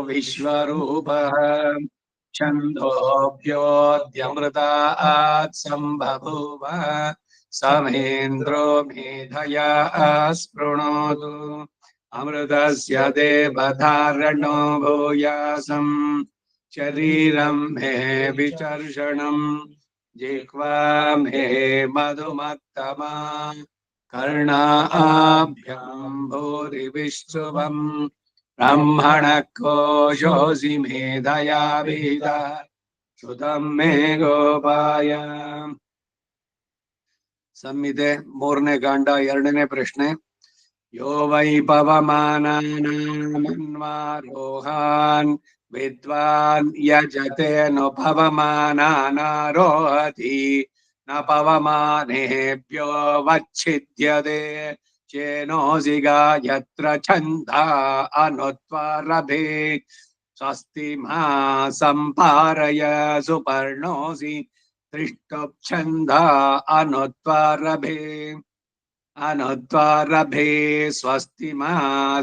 विश्वरूपः छन्दोऽभ्योऽद्यमृतात् सम्बभूव समेन्द्रो मेधया स्पृणोतु अमृतस्य देवधारणो भूयासम् शरीरं मे विचर्षणम् जिह्वा मे मधुमत्तमा कर्णाभ्यां भूरिविश्रुवम् ब्रह्मणः कोशोऽसि मेधया वेदा श्रुतं मे गोपाय ಸಂಹಿತೆ 3ನೇ ಕಾಂಡ 2ನೇ ಪ್ರಶ್ನೆ यो वै पवमानानामन्वारोहान् विद्वान् यजते नु पवमानानारोहति न पवमानेभ्यो वच्छिद्यते चेनोऽसि गायत्र छन्दा अनुत्वारभे स्वस्ति मा सम्पारय सुपर्णोऽसि त्रिष्टुप्छन्दा अनुत्वारभे अनुत्वारभे स्वस्ति मा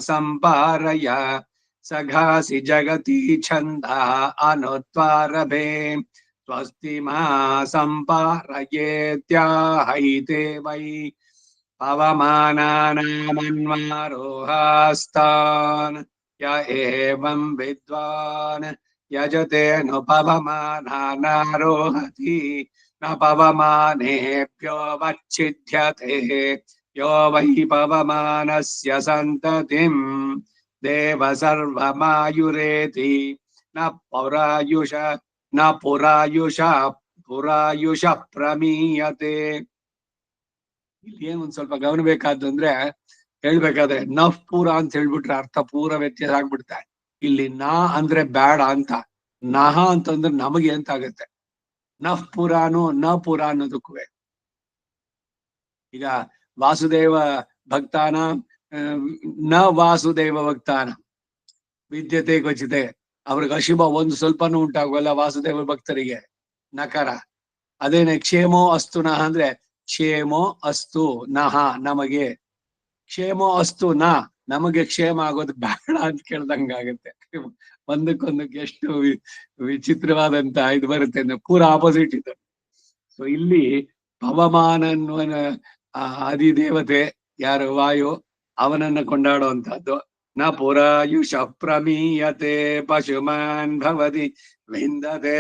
सम्पारय सघासि जगति छन्दा अनुत्वारभे स्वस्ति मा सम्पारयेत्याहैते वै पवमानानामन्वारोहास्तान् य एवं विद्वान् यजते नु पवमानानारोहति न पवमानेभ्यो वच्छिद्यते यो वै पवमानस्य सन्ततिं देव सर्वमायुरेति न पुरायुष प्रमीयते ಇಲ್ಲಿ ಏನು ಒಂದು ಸ್ವಲ್ಪ ಗಮನಿಸಬೇಕಾದ್ದು ಅಂದ್ರೆ ಹೇಳ್ಬೇಕಾದ್ರೆ ನಫ್ ಪೂರ ಅಂತ ಹೇಳ್ಬಿಟ್ರೆ ಅರ್ಥ ಪೂರ ವ್ಯತ್ಯಾಸ ಆಗ್ಬಿಡುತ್ತೆ. ಇಲ್ಲಿ ನಾ ಅಂದ್ರೆ ಬೇಡ ಅಂತ, ನಹ ಅಂತಂದ್ರೆ ನಮಗೆ ಅಂತ ಆಗುತ್ತೆ. ನಫ್ ಪುರಾನು ನ ಪುರ ಅನ್ನೋದಕ್ಕೂ ಈಗ ವಾಸುದೇವ ಭಕ್ತಾನ ನ ವಾಸುದೇವ ಭಕ್ತಾನ ವಿದ್ಯತೆ ಕ್ವಚಿತೆ ಅವ್ರಿಗೆ ಅಶುಭ ಒಂದು ಸ್ವಲ್ಪನೂ ಉಂಟಾಗುವಲ್ಲ ವಾಸುದೇವ ಭಕ್ತರಿಗೆ ನಕರ. ಅದೇನೆ ಕ್ಷೇಮೋ ಅಸ್ತು ನಹ ಅಂದ್ರೆ ಕ್ಷೇಮೋ ಅಸ್ತು ನಹ ನಮಗೆ, ಕ್ಷೇಮೋ ಅಸ್ತು ನ ನಮಗೆ ಕ್ಷೇಮ ಆಗೋದು ಬೇಡ ಅಂತ ಕೇಳ್ದಂಗಾಗತ್ತೆ. ಒಂದಕ್ಕೊಂದಕ್ಕೆ ಎಷ್ಟು ವಿಚಿತ್ರವಾದಂತ ಇದು ಬರುತ್ತೆ ಅಂದ್ರೆ ಪೂರ ಆಪೋಸಿಟ್ ಇದು. ಸೊ ಇಲ್ಲಿ ಪವಮಾನ ಅನ್ನುವ ಅಧಿದೇವತೆ ಯಾರು ವಾಯು, ಅವನನ್ನ ಕೊಂಡಾಡುವಂತಹದ್ದು. ನ ಪುರಾಯುಷ ಪ್ರಮೀಯತೆ ಪಶುಮಾನ್ ಭವತಿ ವಿಂದತೆ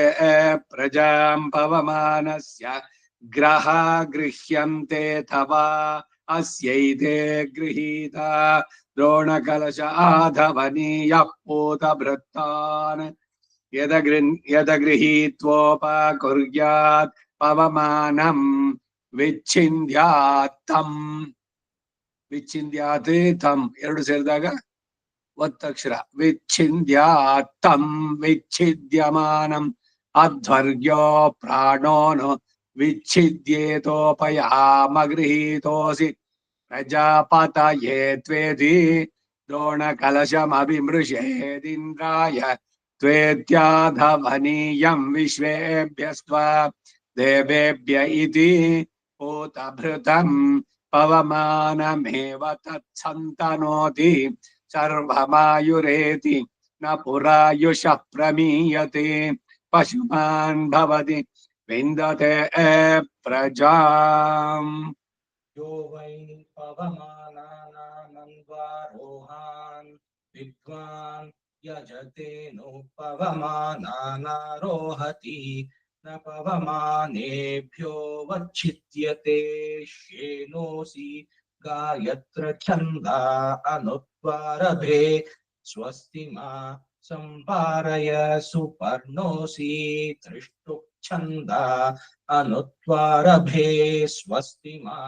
ಪ್ರಜಾಂ ಪವಮಾನಸ್ಯ ಗ್ರಹ ಗೃಹ್ಯಂತೆ ತವಾ अस्यैते गृहीत द्रोणकलश आधवनीय पूत भृत्तान् यदगृहीत्वोपकुर्यात् पवमानं विच्छिन्द्यात् तम् विच्छिन्द्यात् तम् ಎರಡು ಸೇರಿದಾಗ ಒತ್ತಕ್ಷರ ವಿಚ್ಛಿಂದ್ಯಾತ್ ತಮ್ ವಿಚ್ಛಿದ್ಯಮಾನಂ ಅಧ್ವರ್ಯೋ ಪ್ರಾಣೋನು विच्छिद्येतोपयामगृहीतोऽसि प्रजापतये त्वेति द्रोणकलशमभिमृशेदिन्द्राय त्वेत्याधवनीयं विश्वेभ्यस्त्वा देवेभ्य इति पूतभृतं पवमानमेव तत्सन्तनोति सर्वमायुरेति न पुरायुषः प्रमीयते पशुमान् भवति विन्दते प्रजाम् यो वै पवमानानामन्वारोहान् विद्वान् यजते नु पवमानानारोहति न पवमानेभ्यो वच्छिद्यते श्येनोऽसि गायत्र छन्दा अनुत्वारभे स्वस्ति मा सम्पारय सुपर्णोऽसि त्रिष्टुप् छन्दा अनुत्वारभे स्वस्ति मा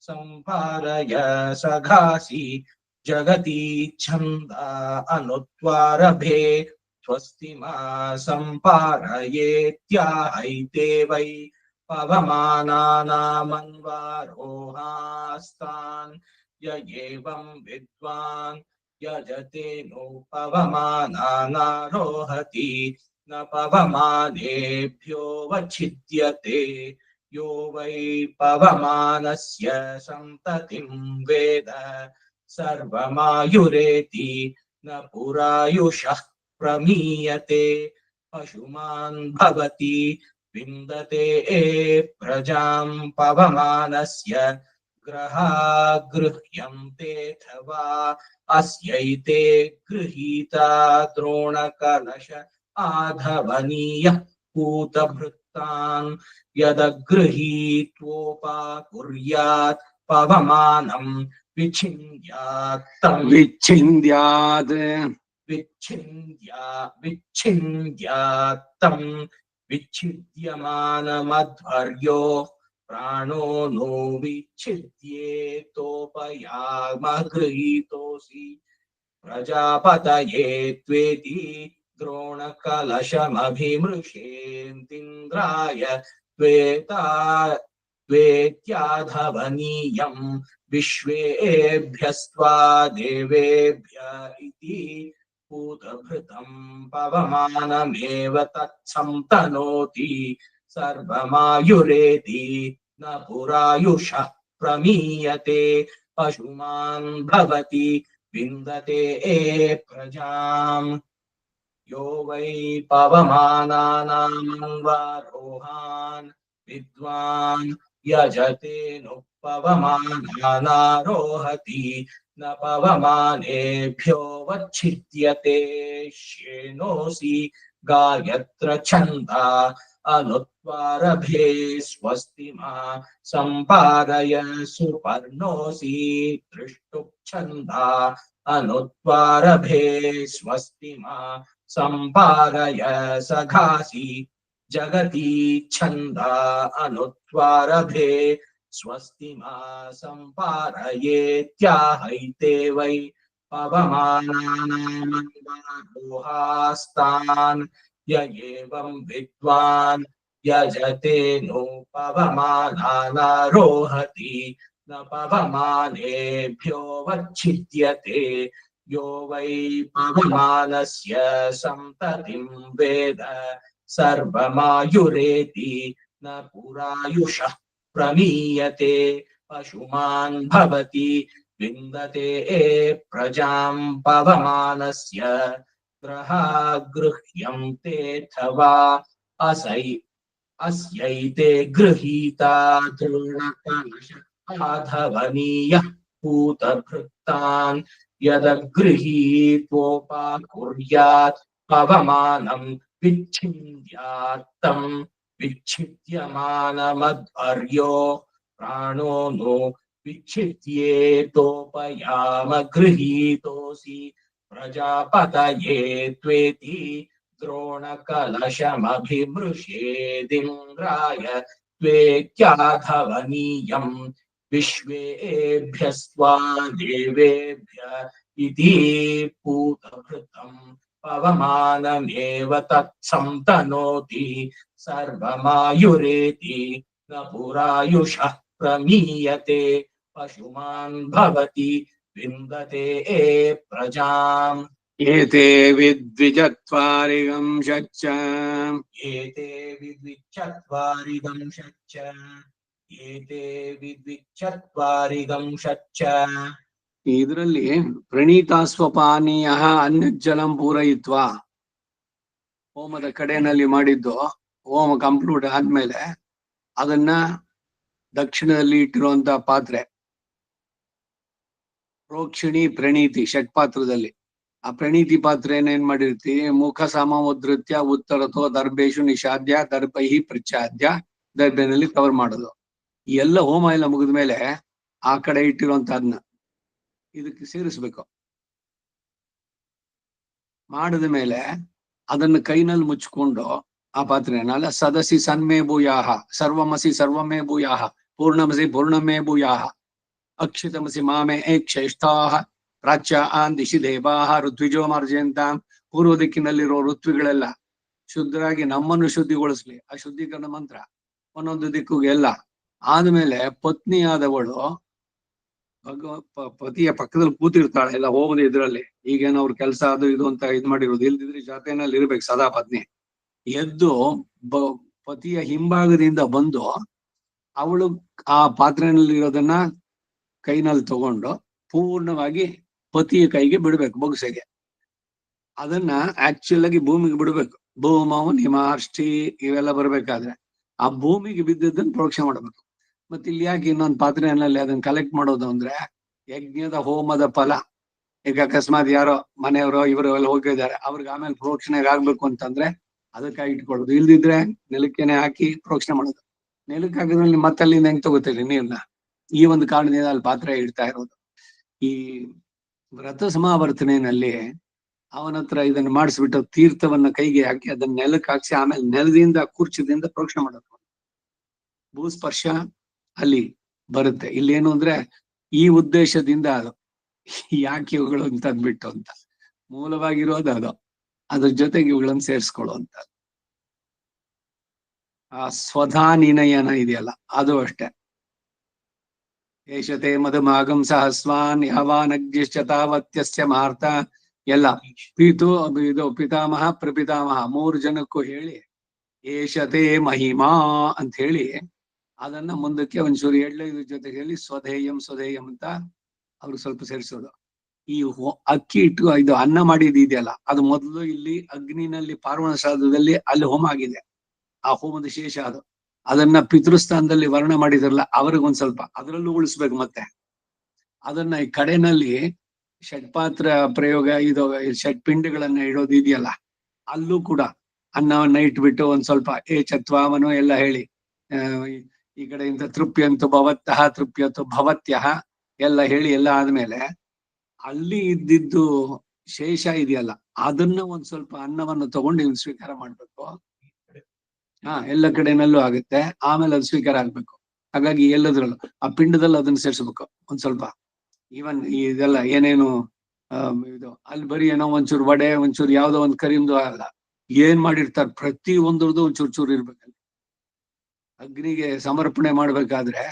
सम्पारय सघासि जगति छन्दा अनुत्वारभे स्वस्ति मा सम्पारयेत्याहैते वै पवमानानामन्वारोहास्तान् य एवं विद्वान् यजते नु पवमानानारोहति न पवमानेभ्यो वच्छिद्यते यो वै पवमानस्य सन्ततिं वेद सर्वमायुरेति न पुरायुषः प्रमीयते पशुमान् भवति विन्दते प्रजां पवमानस्य ग्रहा गृह्यन्तेऽथवा अस्यैते गृहीता द्रोणकलश आधवनीयः पूतभृत्तान् यदगृहीत्वोपाकुर्यात् पवमानं विच्छिन्द्यात् तं विच्छिन्द्यात् तं विच्छिद्यमानमध्वर्यो प्राणो नो विच्छिद्येतोपयामगृहीतोऽसि प्रजापतये त्वेति द्रोणकलशमभिमृशेन्दिन्द्राय त्वेत्याधवनीयं विश्वेभ्यस्त्वा देवेभ्य इति पूतभृतं पवमानमेव तत्संतनोति सर्वमायुरेति न पुरायुषः प्रमीयते पशुमान् भवति विन्दते प्रजाम् यो वै पवमानानामन्वारोहान् विद्वान् यजतेनुपवमानानारोहति न पवमानेभ्यो वच्छिद्यते श्येनोऽसि गायत्र छन्दा अनुत्वारभे स्वस्तिमा सम्पादय सुपर्णोऽसि दृष्टुप्छन्दा अनुत्वारभे स्वस्तिमा सम्पादय सघासि जगति छन्दा अनुत्वारभे स्वस्तिमा सम्पादयेत्याहैते वै पवमानानामन्वारोहास्तान् य एवं विद्वान् यजतेनोपवमानानारोहति न पवमानेभ्यो वच्छिद्यते यो वै पवमानस्य संततिं वेद सर्वमायुरेति न पुरायुषः प्रमीयते पशुमान् भवति विन्दते प्रजां पवमानस्य ग्रहा गृह्यन्तेऽथवा अस्यैते गृहीता द्रोणकलश आधवनीयः पूतभृत्तान् यदगृहीत्वोपाकुर्यात् पवमानं विच्छिन्द्यात् तं विच्छिद्यमानमध्वर्यो प्राणो नो विच्छिद्येतोपयामगृहीतोऽसि प्रजापतये त्वेति द्रोणकलशमभिमृशेदिन्द्राय त्वेत्याधवनीयं विश्वेभ्यस्त्वा देवेभ्य इति पूतभृतं पवमानमेव तत्संतनोति सर्वमायुरेति न पुरायुषः प्रमीयते पशुमान् भवति विन्दते प्रजाम् एते विद्विजत्वारिगं शच्च एते विद्विचत्वारिगं शच्च एते विद्विचत्वारिगं शच्च ಇದರಲ್ಲಿ ಪ್ರಣೀತಾಸ್ವಪಾನೀಯ ಅನ್ಯಜಲಂ ಪೂರಯಿತ್ವಾ ಹೋಮದ ಕಡೆಯಲ್ಲಿ ಮಾಡಿದ್ದು ಹೋಮ ಕಂಪ್ಲೀಟ್ ಆದ್ಮೇಲೆ ಅದನ್ನ ದಕ್ಷಿಣದಲ್ಲಿ ಇಟ್ಟಿರುವಂತ ಪಾತ್ರೆ ಪ್ರೋಕ್ಷಿಣಿ ಪ್ರಣೀತಿ ಷಟ್ಪಾತ್ರದಲ್ಲಿ ಆ ಪ್ರಣೀತಿ ಪಾತ್ರೆ ಏನ್ ಮಾಡಿರ್ತಿ ಮುಖ ಸಮೋದ್ರತ್ಯ ಉತ್ತರತೋ ದರ್ಭೇಶು ನಿಷಾದ್ಯ ದರ್ಭೈಹಿ ಪ್ರಚ್ಛಾದ್ಯ ದರ್ಭೆನಲ್ಲಿ ಕವರ್ ಮಾಡೋದು. ಈ ಎಲ್ಲ ಹೋಮ ಎಲ್ಲ ಮುಗಿದ್ಮೇಲೆ ಆ ಕಡೆ ಇಟ್ಟಿರುವಂತ ಅದನ್ನ ಇದಕ್ಕೆ ಸೇರಿಸ್ಬೇಕು. ಮಾಡಿದ ಮೇಲೆ ಅದನ್ನ ಕೈನಲ್ಲಿ ಮುಚ್ಕೊಂಡು ಆ ಪಾತ್ರೆನಲ್ಲ ಸದಸಿ ಸನ್ಮೇ ಭೂಯಾಹ ಸರ್ವಮಸಿ ಸರ್ವಮೇ ಭೂಯಾಹ ಪೂರ್ಣಮಸಿ ಪೂರ್ಣಮೇ ಭೂಯಾಹ ಅಕ್ಷಿತಮಸಿ ಮಾಮೇ ಕ್ಷೇಷ್ಠಾಹ ಪ್ರಾಚ್ಯ ಆನ್ ದಿಶಿ ದೇವಾಹ ಋತ್ವಿಜೋ ಮಾರ್ಜಯಂತಾಂ. ಪೂರ್ವ ದಿಕ್ಕಿನಲ್ಲಿರೋ ಋತ್ವಿಗಳೆಲ್ಲ ಶುದ್ಧರಾಗಿ ನಮ್ಮನ್ನು ಶುದ್ಧಿಗೊಳಿಸ್ಲಿ. ಆ ಶುದ್ಧೀಕರಣ ಮಂತ್ರ ಒಂದೊಂದು ದಿಕ್ಕುಗೆ ಎಲ್ಲ ಆದ್ಮೇಲೆ ಪತ್ನಿಯಾದವಳು ಪತಿಯ ಪಕ್ಕದಲ್ಲಿ ಕೂತಿರ್ತಾಳೆ ಎಲ್ಲ ಹೋಮದ ಇದ್ರಲ್ಲಿ. ಈಗೇನೋ ಅವ್ರ ಕೆಲಸ ಅದು ಇದು ಅಂತ ಇದ್ ಮಾಡಿರೋದು ಇಲ್ದಿದ್ರೆ ಜಾತೆನಲ್ಲಿ ಇರ್ಬೇಕು ಸದಾ ಪತ್ನಿ. ಎದ್ದು ಪತಿಯ ಹಿಂಭಾಗದಿಂದ ಬಂದು ಅವಳು ಆ ಪಾತ್ರೆನಲ್ಲಿ ಇರೋದನ್ನ ಕೈನಲ್ಲಿ ತಗೊಂಡು ಪೂರ್ಣವಾಗಿ ಪತಿಯ ಕೈಗೆ ಬಿಡ್ಬೇಕು ಬೊಗಸೆಗೆ. ಅದನ್ನ ಆಕ್ಚುಲ್ ಆಗಿ ಭೂಮಿಗೆ ಬಿಡ್ಬೇಕು. ಭೂಮವು ನಿಮಾರ್ಷ್ಟಿ ಇವೆಲ್ಲ ಬರ್ಬೇಕಾದ್ರೆ ಆ ಭೂಮಿಗೆ ಬಿದ್ದದ್ದನ್ನ ಪ್ರೋಕ್ಷಣೆ ಮಾಡ್ಬೇಕು. ಮತ್ತೆ ಇಲ್ಲಿ ಯಾಕೆ ಇನ್ನೊಂದು ಪಾತ್ರೆಯಲ್ಲಿ ಅದನ್ನ ಕಲೆಕ್ಟ್ ಮಾಡೋದು ಅಂದ್ರೆ ಯಜ್ಞದ ಹೋಮದ ಫಲ. ಈಗ ಅಕಸ್ಮಾತ್ ಯಾರೋ ಮನೆಯವರು ಇವರು ಎಲ್ಲ ಹೋಗಿದ್ದಾರೆ, ಅವ್ರಿಗೆ ಆಮೇಲೆ ಪ್ರೋಕ್ಷಣೆಗೆ ಆಗ್ಬೇಕು ಅಂತಂದ್ರೆ ಅದಕ್ಕಾಗಿ ಇಟ್ಕೊಳ್ಳೋದು. ಇಲ್ದಿದ್ರೆ ನೆಲಕ್ಕೇನೆ ಹಾಕಿ ಪ್ರೋಕ್ಷಣೆ ಮಾಡೋದು. ನೆಲಕ್ಕೆ ಹಾಕಿದ್ರಲ್ಲಿ ಮತ್ತೆ ಅಲ್ಲಿಂದ ಹೆಂಗ್ ತಗೋತೀರಿ ನೀರ್ನ? ಈ ಒಂದು ಕಾರಣದಿಂದ ಅಲ್ಲಿ ಪಾತ್ರೆ ಇಡ್ತಾ ಇರೋದು. ಈ ವ್ರತ ಸಮಾವರ್ತನೆಯಲ್ಲಿ ಅವನ ಹತ್ರ ಇದನ್ನ ಮಾಡಿಸ್ಬಿಟ್ಟು ತೀರ್ಥವನ್ನ ಕೈಗೆ ಹಾಕಿ ಅದನ್ನ ನೆಲಕ್ಕೆ ಹಾಕ್ಸಿ ಆಮೇಲೆ ನೆಲದಿಂದ ಕುರ್ಚದಿಂದ ಪ್ರೋಕ್ಷಣೆ ಮಾಡೋದು. ಭೂಸ್ಪರ್ಶ ಅಲ್ಲಿ ಬರುತ್ತೆ. ಇಲ್ಲೇನು ಅಂದ್ರೆ ಈ ಉದ್ದೇಶದಿಂದ ಅದು ಯಾಕೆ ಇವುಗಳು ಅಂತ ಅಂದ್ಬಿಟ್ಟು ಅಂತ ಮೂಲವಾಗಿರೋದು ಅದು. ಅದ್ರ ಜೊತೆಗೆ ಇವುಗಳನ್ನು ಸೇರಿಸ್ಕೊಳ್ಳುವಂತ ಆ ಸ್ವಧಾನಿನಯನ ಇದೆಯಲ್ಲ ಅದು ಅಷ್ಟೇ. ಏಷತೆ ಮಧುಮಾಗಂ ಸಹಸ್ವಾನ್ ಯಾವಾನಗ್ನಿಶ್ಚ ತಾವತ್ಯಸ್ಯ ಮಾರ್ತ ಎಲ್ಲ ಇದು ಪಿತಾಮಹ ಪ್ರಪಿತಾಮಹ 3 ಜನಕ್ಕೂ ಹೇಳಿ ಏಷತೆ ಮಹಿಮಾ ಅಂತ ಹೇಳಿ ಅದನ್ನ ಮುಂದಕ್ಕೆ ಒಂಚೂರು ಎಳ್ಳೆದು ಜೊತೆಗೆ ಹೇಳಿ ಸ್ವಧೇಯಂ ಸ್ವಧೇಯಂ ಅಂತ ಅವ್ರು ಸ್ವಲ್ಪ ಸೇರಿಸೋದು. ಈ ಅಕ್ಕಿ ಇಟ್ಟು ಇದು ಅನ್ನ ಮಾಡಿದ ಇದೆಯಲ್ಲ ಅದು ಮೊದಲು ಇಲ್ಲಿ ಅಗ್ನಿನಲ್ಲಿ ಪಾರ್ವಣ ಶ್ರಾದ್ದದಲ್ಲಿ ಅಲ್ಲಿ ಹೋಮ ಆಗಿದೆ. ಆ ಹೋಮದ ಶೇಷ ಅದು. ಅದನ್ನ ಪಿತೃಸ್ಥಾನದಲ್ಲಿ ವರ್ಣ ಮಾಡಿದ್ರಲ್ಲ ಅವ್ರಿಗೊಂದ್ ಸ್ವಲ್ಪ ಅದರಲ್ಲೂ ಉಳಿಸ್ಬೇಕು. ಮತ್ತೆ ಅದನ್ನ ಈ ಕಡೆನಲ್ಲಿ ಷಟ್ಪಾತ್ರ ಪ್ರಯೋಗ ಇದು ಷಟ್ಪಿಂಡಗಳನ್ನ ಇಡೋದು ಇದೆಯಲ್ಲ ಅಲ್ಲೂ ಕೂಡ ಅನ್ನವನ್ನ ಇಟ್ಬಿಟ್ಟು ಒಂದ್ ಸ್ವಲ್ಪ ಚತ್ವಾಮನು ಎಲ್ಲ ಹೇಳಿ ಈ ಕಡೆಯಿಂದ ತೃಪ್ಯಂತು ಭವತ್ತಃ ತೃಪ್ಯಂತು ಭವತ್ಯಃ ಎಲ್ಲ ಹೇಳಿ ಎಲ್ಲ ಆದ್ಮೇಲೆ ಅಲ್ಲಿ ಇದ್ದಿದ್ದು ಶೇಷ ಇದೆಯಲ್ಲ ಅದನ್ನ ಒಂದ್ ಸ್ವಲ್ಪ ಅನ್ನವನ್ನು ತಗೊಂಡು ಇವ್ನು ಸ್ವೀಕಾರ ಮಾಡ್ಬೇಕು. ಎಲ್ಲ ಕಡೆನಲ್ಲೂ ಆಗುತ್ತೆ. ಆಮೇಲೆ ಅದು ಸ್ವೀಕಾರ ಆಗ್ಬೇಕು. ಹಾಗಾಗಿ ಎಲ್ಲದ್ರಲ್ಲೂ ಆ ಪಿಂಡದಲ್ಲಿ ಅದನ್ನ ಸೇರ್ಸ್ಬೇಕು ಒಂದ್ ಸ್ವಲ್ಪ. ಈವನ್ ಇದೆಲ್ಲ ಏನೇನು ಇದು ಅಲ್ಲಿ ಬರೀ ಏನೋ ಒಂಚೂರು ವಡೆ ಒಂಚೂರು ಯಾವ್ದೋ ಒಂದ್ ಕರಿಂದು ಅಲ್ಲ, ಏನ್ ಮಾಡಿರ್ತಾರೆ ಪ್ರತಿ ಒಂದ್ರದ್ದು ಒಂಚೂರು ಚೂರು ಇರ್ಬೇಕಲ್ಲಿ. ಅಗ್ನಿಗೆ ಸಮರ್ಪಣೆ ಮಾಡ್ಬೇಕಾದ್ರೆ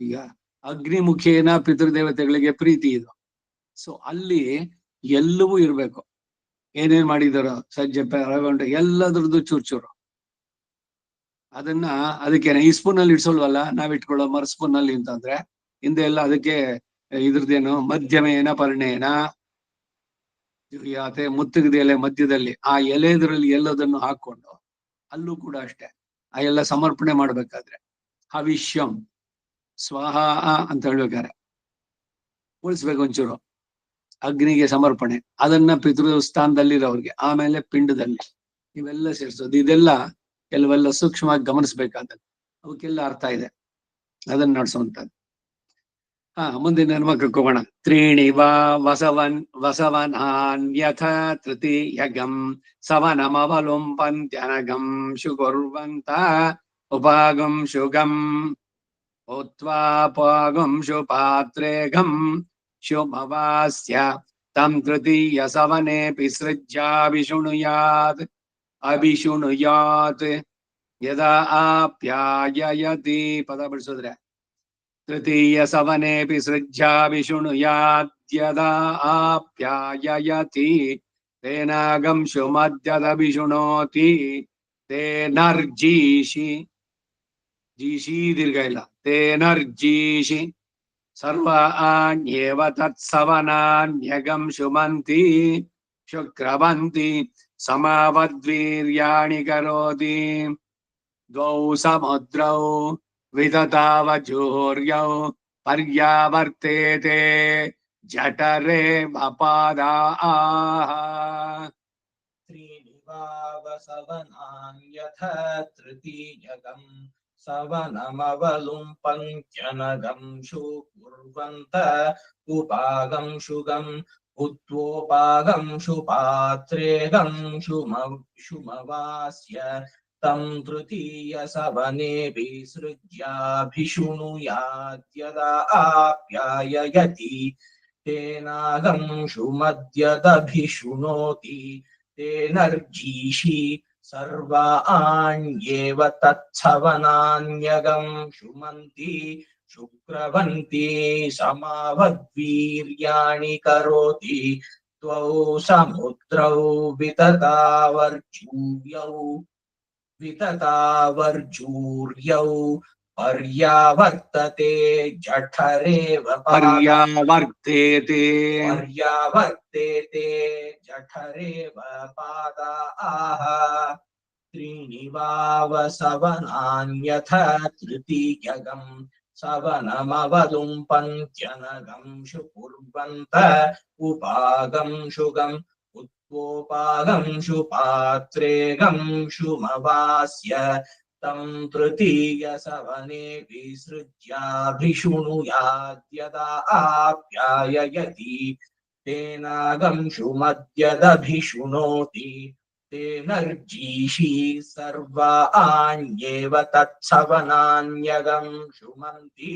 ಈಗ ಅಗ್ನಿ ಮುಖೇನ ಪಿತೃದೇವತೆಗಳಿಗೆ ಪ್ರೀತಿ ಇದು. ಸೊ ಅಲ್ಲಿ ಎಲ್ಲವೂ ಇರ್ಬೇಕು. ಏನೇನ್ ಮಾಡಿದಾರೋ ಸಜ್ಜೆ ರಗೊಂಡು ಎಲ್ಲದ್ರದ್ದು ಚೂರು ಚೂರು ಅದನ್ನ ಅದಕ್ಕೇನೆ ಈ ಸ್ಪೂನ್ ಅಲ್ಲಿ ಇಡ್ಸೋಲ್ವಲ್ಲ ನಾವ್ ಇಟ್ಕೊಳ್ಳೋ ಮರ ಸ್ಪೂನ್ ಅಲ್ಲಿ ಅಂತಂದ್ರೆ ಹಿಂದೆ ಎಲ್ಲ ಅದಕ್ಕೆ ಇದ್ರದ್ದೇನು ಮಧ್ಯಮೇನ ಪರ್ಣೇನ ಯಾತೆ ಮುತ್ತುಗದ ಎಲೆ ಮಧ್ಯದಲ್ಲಿ ಆ ಎಲೆದ್ರಲ್ಲಿ ಎಲ್ಲದನ್ನು ಹಾಕೊಂಡು ಅಲ್ಲೂ ಕೂಡ ಅಷ್ಟೇ ಆ ಎಲ್ಲ ಸಮರ್ಪಣೆ ಮಾಡ್ಬೇಕಾದ್ರೆ ಹವಿಷ್ಯಂ ಸ್ವಾಹ ಅಂತ ಹೇಳ್ಬೇಕಾರೆ ಉಳಿಸ್ಬೇಕು ಒಂಚೂರು ಅಗ್ನಿಗೆ ಸಮರ್ಪಣೆ. ಅದನ್ನ ಪಿತೃಸ್ಥಾನದಲ್ಲಿರೋರ್ಗೆ ಆಮೇಲೆ ಪಿಂಡದಲ್ಲಿ ಇವೆಲ್ಲ ಸೇರಿಸೋದು. ಇದೆಲ್ಲ ಕೆಲವೆಲ್ಲ ಸೂಕ್ಷ್ಮವಾಗಿ ಗಮನಿಸ್ಬೇಕಾದದ್ದು. ಅವಕ್ಕೆಲ್ಲ ಅರ್ಥ ಇದೆ. ಅದನ್ನ ನಡೆಸುವಂತದ್ದು. ಮುಂದಿನ ನರ್ಮಕಕ್ಕೆ ಹೋಗೋಣ. ತ್ರೀಣಿ ವಾ ವಸವನಾನ್ಯಥ ತೃತೀಯಗಂ ಸವನಮವಲುಂಪಂತ್ಯನಗಂ ಶುಕುರ್ವಂತ ಉಪಾಗಂ ಶುಗಂ ಉತ್ವಾಪಾಗಂ ಶುಪಾತ್ರೇಗಂ ಶುಮವಾಸ್ಯ ತಂ ತೃತೀಯ ಸವನೇಪಿ ಸೃಜ್ಯಾಭಿಶೃಣುಯಾತ್ ಅಭಿಶೃಣುಯಾತ್ ಯದಾ ಆಪ್ಯಾಯಯತಿ. ಪದ ಬಿಡಿಸಿದ್ರೆ ತೃತೀಯ ಸವನೇಪಿ ಸೃಜ್ಯಾಭಿಶೃಣುಯಾತ್ ಯದಾ ಆಪ್ಯಾಯಯತಿ ತೇನಾಗಂ ಶುಮದ್ಯದಭಿಶೃಣೋತಿ ತೇನರ್ಜೀಷಿ ಜೀಷಿ ದೀರ್ಘ ಇಲ್ಲ ತೇನರ್ಜೀಷಿ ಸರ್ವಾಣ್ಯೇವ ತತ್ಸವನಾನ್ಯಗಂ ಶುಮಂತಿ ಶುಕ್ರವಂತಿ ಸಮಾವದ್ವೀರ್ಯಾಣಿ ಕರೋತಿ. ದ್ವೌ ಸಮುದ್ರೌ ವಿದತಾವಜೂರ್ಯೌ ಪರ್ಯಾವರ್ತೇತೆ ಜಠರೇ ಅಪಾದಾಃ. ತ್ರೀಣಿ ವಾವಸವನಾನ್ಯಥ ತೃತೀಯಗಂ ಸವನಮವಲುಂಪಂತ್ಯನಗಂ ಶುಕುರ್ವಂತ ಉಪಾಗಂ ಶುಗಂ ಉತ್ವೋಪಾಗಂ ಶುಪಾತ್ರೇಗಂ ಶುಮವಾಸ್ಯ ತಂ ತೃತೀಯ ಸವನೇಪಿ ಸೃಜ್ಯಾಭಿಶೃಣುಯಾತ್ ಯದಾ ಆಪ್ಯಾಯಯತಿ ತೇನಾಗಂ ಶುಮದ್ಯದಭಿಶೃಣೋತಿ ತೇನರ್ಜೀಷಿ ಸರ್ವಾಣ್ಯೇವ ತತ್ಸವನಾನ್ಯಗಂ ಶುಮಂತಿ ಶುಕ್ರವಂತಿ ಸಮಾವದ್ವೀರ್ಯಾಣಿ ಕರೋತಿ. ದ್ವೌ ಸಮುದ್ರೌ ವಿತತಾವರ್ಜೂರ್ಯೌ पर्यावर्तते जठरेव पर्यावर्तेते पर्यावर्तेते जठरेव पादाः त्रीणि वावसवनान्यथ तृतीयगम् सवनमवलुम्पन्त्यनगं शुकुर्वन्त उपागं शुगम् उत्वोपागं शुपात्रेगं शुमवास्य तं तृतीयसवने विसृज्याभिशृणुयाद्यदा आप्याययति तेनागं शुमद्यदभिशृणोति तेनर्जीषी सर्वा आण्येव तत्सवनान्यगं शुमन्ति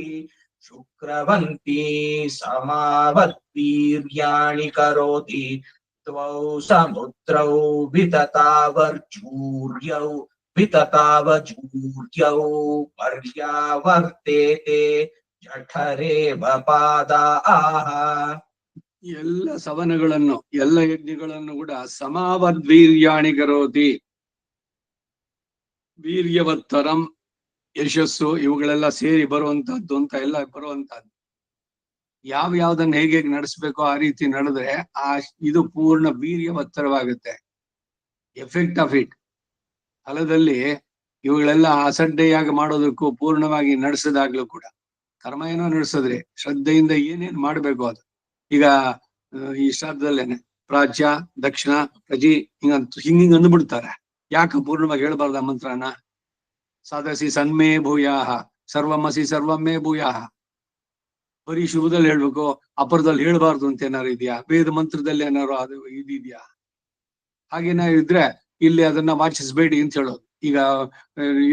शुक्रवन्ती समावद्वीर्याणि करोति द्वौ समुद्रौ विततावजूर्यौ पर्यावर्तेते जठरेव पादाः ಎಲ್ಲ ಸವನಗಳನ್ನು ಎಲ್ಲ ಯಜ್ಞಗಳನ್ನು ಕೂಡ ಸಮಾವದ್ವೀರ್ಯಾಣಿ ಕರೋತಿ. ವೀರ್ಯವತ್ತರಂ, ಯಶಸ್ಸು, ಇವುಗಳೆಲ್ಲ ಸೇರಿ ಬರುವಂತಹದ್ದು ಅಂತ ಎಲ್ಲ ಬರುವಂತಹದ್ದು. ಯಾವ್ದನ್ನ ಹೇಗೆ ನಡೆಸ್ಬೇಕೋ ಆ ರೀತಿ ನಡೆದ್ರೆ ಇದು ಪೂರ್ಣ ವೀರ್ಯವತ್ತರವಾಗುತ್ತೆ. ಎಫೆಕ್ಟ್ ಆಫ್ ಇಟ್ ಫಲದಲ್ಲಿ ಇವುಗಳೆಲ್ಲ ಅಸಡ್ಡೆಯಾಗಿ ಮಾಡೋದಕ್ಕೂ ಪೂರ್ಣವಾಗಿ ನಡೆಸದಾಗ್ಲೂ ಕೂಡ ಕರ್ಮ ಏನೋ ನಡೆಸಿದ್ರೆ ಶ್ರದ್ಧೆಯಿಂದ ಏನೇನ್ ಮಾಡ್ಬೇಕು ಅದು. ಈಗ ಈ ಶ್ರಾದ್ದಲ್ಲೇನೆ ಪ್ರಾಚ್ಯ ದಕ್ಷಿಣ ಪ್ರಜಿ ಹಿಂಗ ಅಂದ್ಬಿಡ್ತಾರೆ. ಯಾಕ ಪೂರ್ಣವಾಗಿ ಹೇಳ್ಬಾರ್ದ ಮಂತ್ರನ? ಸಾಧಸಿ ಸನ್ಮೇ ಭೂಯಾಹ ಸರ್ವಮಸಿ ಸರ್ವಮೇ ಭೂಯಾಹ. ಬರೀ ಶುಭದಲ್ಲಿ ಹೇಳ್ಬೇಕು, ಅಪರದಲ್ಲಿ ಹೇಳ್ಬಾರ್ದು ಅಂತ ಏನಾರು ಇದೆಯಾ? ವೇದ ಮಂತ್ರದಲ್ಲಿ ಏನಾರು ಅದು ಇದಿದ್ಯಾ? ಹಾಗೇನಾರು ಇದ್ರೆ ಇಲ್ಲಿ ಅದನ್ನ ವಾಚಿಸ್ಬೇಡಿ ಅಂತ ಹೇಳೋದು. ಈಗ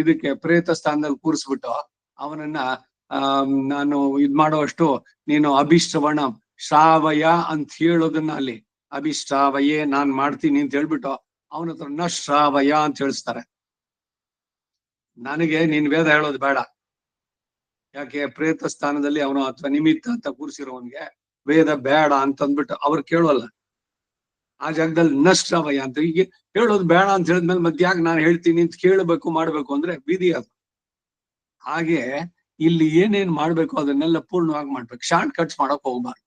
ಇದಕ್ಕೆ ಪ್ರೇತ ಸ್ಥಾನದಲ್ಲಿ ಕೂರಿಸ್ಬಿಟ್ಟು ಅವನನ್ನ ನಾನು ಇದ್ ಮಾಡೋವಷ್ಟು ನೀನು ಅಭಿಶ್ರವಣ ಶ್ರಾವಯ ಅಂತ ಹೇಳೋದನ್ನ ಅಲ್ಲಿ ಅಭಿಶ್ರಾವಯೇ ನಾನ್ ಮಾಡ್ತೀನಿ ಅಂತ ಹೇಳ್ಬಿಟ್ಟು ಅವನ ಹತ್ರ ನ ಶ್ರಾವಯ ಅಂತ ಹೇಳಿಸ್ತಾರೆ. ನನಗೆ ನೀನ್ ವೇದ ಹೇಳೋದು ಬೇಡ. ಯಾಕೆ? ಪ್ರೇತ ಸ್ಥಾನದಲ್ಲಿ ಅವನು ಅಥವಾ ನಿಮಿತ್ತ ಅಂತ ಕೂರಿಸಿರೋವನ್ಗೆ ವೇದ ಬೇಡ ಅಂತ ಅಂದ್ಬಿಟ್ಟು ಅವ್ರು ಕೇಳೋಲ್ಲ. ಆ ಜಾಗದಲ್ಲಿ ನ ಶ್ರಾವಯ ಅಂತ ಈಗ ಹೇಳೋದು ಬೇಡ ಅಂತ ಹೇಳಿದ್ಮೇಲೆ ಮತ್ತೆ ಯಾಕೆ ನಾನು ಹೇಳ್ತೀನಿ ಅಂತ ಕೇಳಬೇಕು ಮಾಡ್ಬೇಕು ಅಂದ್ರೆ ವಿಧಿ ಅದು. ಹಾಗೆ ಇಲ್ಲಿ ಏನೇನ್ ಮಾಡ್ಬೇಕು ಅದನ್ನೆಲ್ಲ ಪೂರ್ಣವಾಗಿ ಮಾಡ್ಬೇಕು. ಶಾರ್ಟ್ ಕಟ್ಸ್ ಮಾಡಕ್ ಹೋಗ್ಬಾರ್ದು.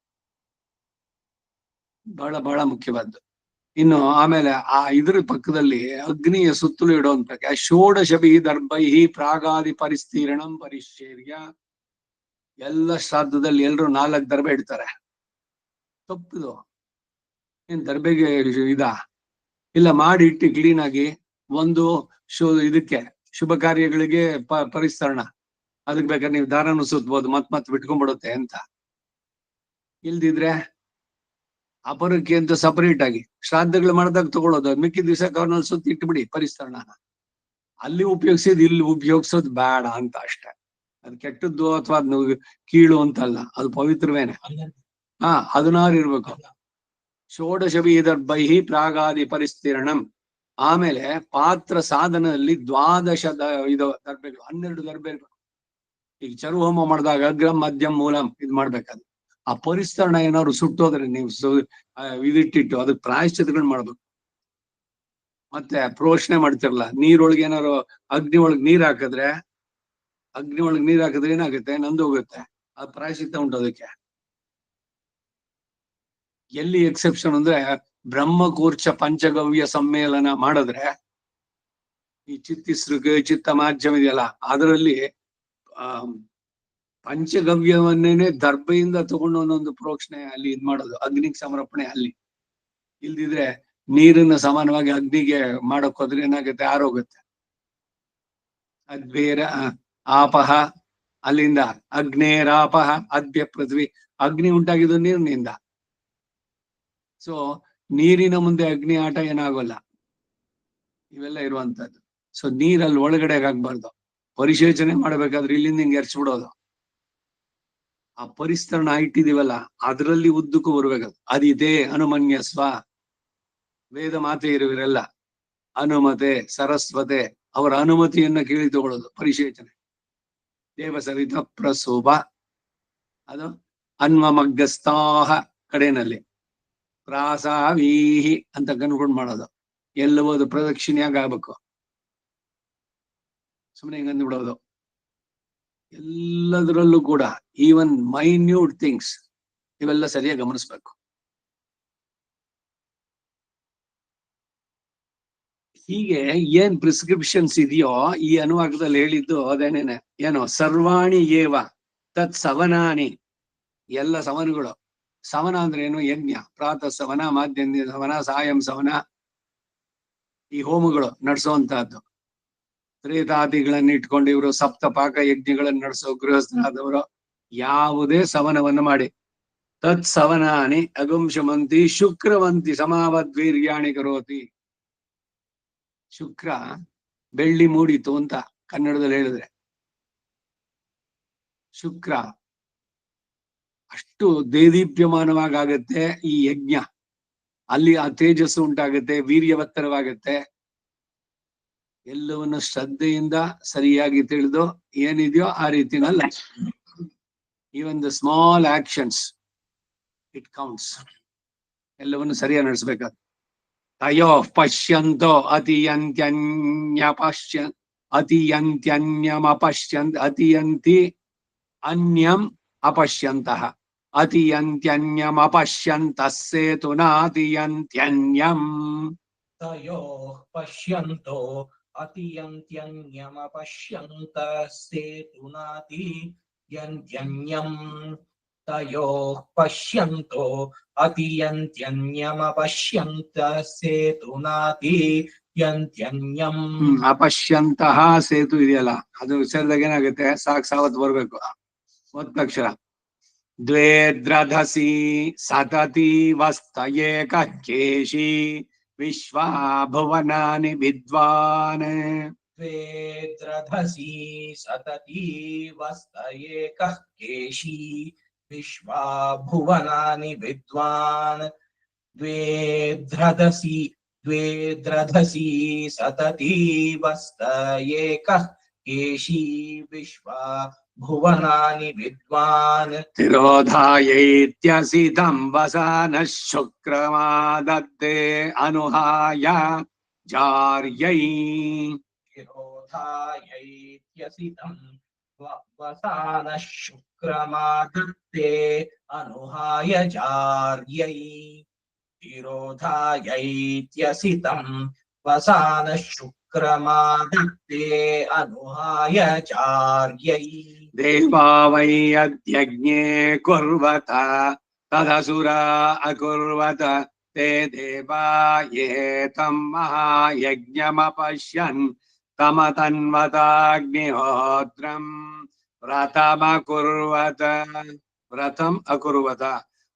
ಬಹಳ ಬಹಳ ಮುಖ್ಯವಾದ್ದು. ಇನ್ನು ಆಮೇಲೆ ಆ ಇದ್ರ ಪಕ್ಕದಲ್ಲಿ ಅಗ್ನಿಯ ಸುತ್ತಲೂ ಇಡುವಂತ ಷೋಡಶಭಿ ದರ್ಭೈಹಿ ಪ್ರಾಗಾದಿ ಪರಿಸ್ತೀರ್ಣಂ ಪರಿಶ್ಚರ್ಯ. ಎಲ್ಲ ಶ್ರಾದ್ದದಲ್ಲಿ ಎಲ್ರು 4 ದರ್ಬೆ ಇಡ್ತಾರೆ. ತಪ್ಪಿದು. ಏನ್ ದರ್ಬೆಗೆ ಇಲ್ಲ, ಮಾಡಿ ಇಟ್ಟು ಕ್ಲೀನ್ ಆಗಿ ಒಂದು ಇದಕ್ಕೆ ಶುಭ ಕಾರ್ಯಗಳಿಗೆ ಪರಿಸ್ತರಣ, ಅದಕ್ಕೆ ಬೇಕಾದ್ರೆ ನೀವು ದಾರನು ಸುತ್ತಬಹುದು, ಮತ್ ಬಿಟ್ಕೊಂಡ್ಬಿಡುತ್ತೆ ಅಂತ. ಇಲ್ದಿದ್ರೆ ಅಪರಕ್ಕೆ ಅಂತ ಸಪರೇಟ್ ಆಗಿ ಶ್ರಾದ್ದಗಳು ಮಾಡಿದಾಗ ತಗೊಳ್ಳೋದು, ಮಿಕ್ಕಿದ ದಿವಸ ಕವನಲ್ಲಿ ಸುತ್ತಿ ಇಟ್ಬಿಡಿ ಪರಿಸ್ತರಣ. ಅಲ್ಲಿ ಉಪಯೋಗಿಸಿದ್ ಇಲ್ಲಿ ಉಪಯೋಗಿಸೋದು ಬೇಡ ಅಂತ ಅಷ್ಟೇ. ಅದು ಕೆಟ್ಟದ್ದು ಅಥವಾ ಅದ್ ಕೀಳು ಅಂತಲ್ಲ, ಅದು ಪವಿತ್ರವೇನೆ. 16 ಇರ್ಬೇಕು. ಷೋಡಶಭಿ ದರ್ಭೈಹಿ ಪ್ರಾಗಾದಿ ಪರಿಸ್ತೀರ್ಣಂ. ಆಮೇಲೆ ಪಾತ್ರ ಸಾಧನದಲ್ಲಿ 12 ದರ್ಬೆಗಳು, 12 ದರ್ಬೆ ಇರ್ಬೇಕು. ಈಗ ಚರುಹೋಮ ಮಾಡಿದಾಗ ಅಗ್ರಂ ಮಧ್ಯಂ ಮೂಲಂ ಇದ್ ಮಾಡ್ಬೇಕಾದ್ರೆ ಆ ಪರಿಸ್ತರಣ ಏನಾದ್ರು ಸುಟ್ಟೋದ್ರೆ ನೀವು ಇದಿಟ್ಟಿಟ್ಟು ಅದಕ್ಕೆ ಪ್ರಾಯಶ್ಚಿತ್ತಗಳು ಮಾಡ್ಬೇಕು. ಮತ್ತೆ ಪ್ರೋಷಣೆ ಮಾಡ್ತಿರಲ್ಲ, ನೀರೊಳಗೆ ಏನಾರು ಅಗ್ನಿ ಒಳಗೆ ನೀರ್ ಹಾಕಿದ್ರೆ ಏನಾಗುತ್ತೆ? ನಂದು ಹೋಗುತ್ತೆ. ಅದು ಪ್ರಾಯಶ್ಚಿತ್ತ ಉಂಟು ಅದಕ್ಕೆ. ಎಲ್ಲಿ ಎಕ್ಸೆಪ್ಷನ್ ಅಂದ್ರೆ ಬ್ರಹ್ಮಕೂರ್ಚ ಪಂಚಗವ್ಯ ಸಮ್ಮೇಳನ ಮಾಡಿದ್ರೆ, ಈ ಚಿತ್ತಿಸೃಗ ಚಿತ್ತ ಮಾಧ್ಯಮ ಇದೆಯಲ್ಲ, ಅದರಲ್ಲಿ ಪಂಚಗವ್ಯವನ್ನೇನೆ ದರ್ಭೆಯಿಂದ ತಗೊಂಡು ಒಂದೊಂದು ಪ್ರೋಕ್ಷಣೆ ಅಲ್ಲಿ ಇದ್ ಮಾಡೋದು, ಅಗ್ನಿಗೆ ಸಮರ್ಪಣೆ ಅಲ್ಲಿ. ಇಲ್ದಿದ್ರೆ ನೀರನ್ನ ಸಮಾನವಾಗಿ ಅಗ್ನಿಗೆ ಮಾಡಕ್ ಹೋದ್ರೆ ಏನಾಗುತ್ತೆ? ಆರೋಗುತ್ತೆ. ಅದ್ವೇರ ಆಪಹ, ಅಲ್ಲಿಂದ ಅಗ್ನೇರಾಪಹ ಅದ್ಯ ಪೃಥ್ವಿ. ಅಗ್ನಿ ಉಂಟಾಗಿದ್ದು ನೀರಿನಿಂದ. ಸೊ ನೀರಿನ ಮುಂದೆ ಅಗ್ನಿ ಆಟ ಏನಾಗೋಲ್ಲ. ಇವೆಲ್ಲ ಇರುವಂತದ್ದು. ಸೊ ನೀರಲ್ಲಿ ಒಳಗಡೆ ಆಗ್ಬಾರ್ದು. ಪರಿಶೇಚನೆ ಮಾಡ್ಬೇಕಾದ್ರೆ ಇಲ್ಲಿಂದ ಹಿಂಗೆ ಎರ್ಚ್ಬಿಡೋದು. ಆ ಪರಿಸ್ತರಣ ಇಟ್ಟಿದೀವಲ್ಲ ಅದರಲ್ಲಿ ಉದ್ದಕ್ಕೂ ಬರ್ಬೇಕದು. ಅದಿದೆ ಅನುಮನ್ಯಸ್ವ. ವೇದ ಮಾತೆ ಇರುವಿರೆಲ್ಲ ಅನುಮತೆ ಸರಸ್ವತೆ ಅವರ ಅನುಮತಿಯನ್ನ ಕೇಳಿ ತಗೊಳ್ಳೋದು ಪರಿಶೇಚನೆ. ದೇವಸರಿತ ಪ್ರಸೋಭ, ಅದು ಅನ್ವಮಗ್ಗಸ್ತಾಹ ಕಡೆನಲ್ಲಿ ಪ್ರಾಸಾವೀಹಿ ಅಂತ ಕನ್ಕೊಂಡು ಮಾಡೋದು. ಎಲ್ಲವೂ ಅದು ಪ್ರದಕ್ಷಿಣೆಯಾಗಿ ಆಗ್ಬೇಕು. ಸುಮ್ಮನೆ ಹಿಂಗಂದು ಬಿಡೋದು. ಎಲ್ಲದರಲ್ಲೂ ಕೂಡ ಈವನ್ ಮೈನ್ಯೂಟ್ ಥಿಂಗ್ಸ್ ಇವೆಲ್ಲ ಸರಿಯಾಗಿ ಗಮನಿಸ್ಬೇಕು. ಹೀಗೆ ಏನ್ ಪ್ರಿಸ್ಕ್ರಿಪ್ಷನ್ಸ್ ಇದೆಯೋ ಈ ಅನುವಾಕದಲ್ಲಿ ಹೇಳಿದ್ದು ಅದೇನೇನೆ. ಏನು ಸರ್ವಾಣಿ ಏವ ತತ್ ಸವನಾನಿ, ಎಲ್ಲ ಸವನಗಳು. ಸವನ ಅಂದ್ರೆ ಏನು? ಯಜ್ಞ. ಪ್ರಾತಃ ಸವನ, ಮಾಧ್ಯಂದಿನ ಸವನ, ಸಾಯಂ ಸವನ, ಈ ಹೋಮಗಳು ನಡೆಸುವಂತಹದ್ದು. ತ್ರೇತಾದಿಗಳನ್ನ ಇಟ್ಕೊಂಡು ಇವರು ಸಪ್ತಪಾಕ ಯಜ್ಞಗಳನ್ನು ನಡೆಸೋ ಗೃಹಸ್ಥರಾದವರು ಯಾವುದೇ ಸವನವನ್ನು ಮಾಡಿ. ತತ್ ಸವನಾನಿ ಅಗುಂಶಮಂತಿ ಶುಕ್ರವಂತಿ ಸಮಾವದ್ವೀರ್ಯಾಣಿ ಕರೋತಿ. ಶುಕ್ರ ಬೆಳ್ಳಿ ಮೂಡಿತು ಅಂತ ಕನ್ನಡದಲ್ಲಿ ಹೇಳಿದ್ರೆ, ಶುಕ್ರ ಅಷ್ಟು ದೇದೀಪ್ಯಮಾನವಾಗತ್ತೆ ಈ ಯಜ್ಞ. ಅಲ್ಲಿ ಆ ತೇಜಸ್ಸು ಉಂಟಾಗುತ್ತೆ, ವೀರ್ಯವತ್ತರವಾಗತ್ತೆ. ಎಲ್ಲವನ್ನು ಶ್ರದ್ಧೆಯಿಂದ ಸರಿಯಾಗಿ ತಿಳಿದು ಏನಿದೆಯೋ ಆ ರೀತಿನಲ್ಲ. Even the small actions it counts. ಎಲ್ಲವನ್ನು ಸರಿಯಾಗಿ ನಡೆಸ್ಬೇಕಾದ್ರೆ ತಯೋ ಪಶ್ಯಂತೋ ಅತಿಯಂತ್ಯನ್ಯಮಪಶ್ಯಂತಿ ಅನ್ಯಂ ಅಪಶ್ಯಂತಃ ಅತಿಯಂತ್ಯನ್ಯಮಪಶ್ಯಂತಸ್ಸೇತುನಾತಿಯಂತ್ಯನ್ಯಂ. ತಯೋಃ ಪಶ್ಯಂತೋ ಅತಿಯಂತ್ಯನ್ಯಮಪಶ್ಯಂತಸ್ಸೇತುನಾತಿಯಂತ್ಯನ್ಯಂ. ತಯೋಃ ಪಶ್ಯಂತೋ ಅತಿಯಂತ್ಯನ್ಯಮಪಶ್ಯಂತಸ್ಸೇತುನಾತಿಯಂತ್ಯನ್ಯಂ. ಅಪಶ್ಯಂತಹ ಸೇತು ಇದೆಯಲ್ಲ, ಅದು ವಿಚಾರದಾಗ ಏನಾಗುತ್ತೆ? ಸಾವತ್ ಬರ್ಬೇಕು ಒತ್ತಕ್ಷರ. ದ್ವೇ ದ್ರಧಸಿ ಸತತಿ ವಸ್ತಯೇ ಕೇಶಿ ವಿಶ್ವಾ ಭುವನಾನಿ ವಿದ್ವಾನ್. ದ್ವೇ ದ್ರಧಸಿ ಸತತಿ ವಸ್ತಯೇಕಃ ಕೇಶಿ ವಿಶ್ವಾ ಭುವನಾನಿ ವಿದ್ವಾನ್. ದ್ವೇ ದ್ರಧಸಿ ಸತತಿ ವಸ್ತಯೇಕಃ ಕೇಶಿ ವಿಶ್ವಾ ಭುವನಾನಿ ವಿದ್ವಾನ್. ತಿರೋಧಾಯೈತ್ಯಸಿತಂ ವಸಾನಃ ಶುಕ್ರಮಾದತ್ತೆ ಅನುಹಾಯ ಜಾರ್ಯೈ. ತಿರೋಧಾಯೈತ್ಯಸಿತಂ ವಸಾನಃ ಶುಕ್ರಮಾದತ್ತೆ ಅನುಹಾಯ ಜಾರ್ಯೈ. ತಿರೋಧಾಯೈತ್ಯಸಿತಂ ವಸಾನಃ ಶುಕ್ರಮಾದತ್ತೆ ಅನುಹಾಯ ಜಾರ್ಯೈ. ದೇವಾ ವೈ ಯಜ್ಞೇ ಕುರ್ವತ ತದಸುರ ಅಕುರ್ವತ ತೇ ದೇವಾ ಯೇ ತಂ ಮಹಾಯಜ್ಞಮಪಶ್ಯನ್ ತಮತನ್ವತಾಗ್ನಿಹೋತ್ರಂ ವ್ರತಂ ಅಕುರ್ವತ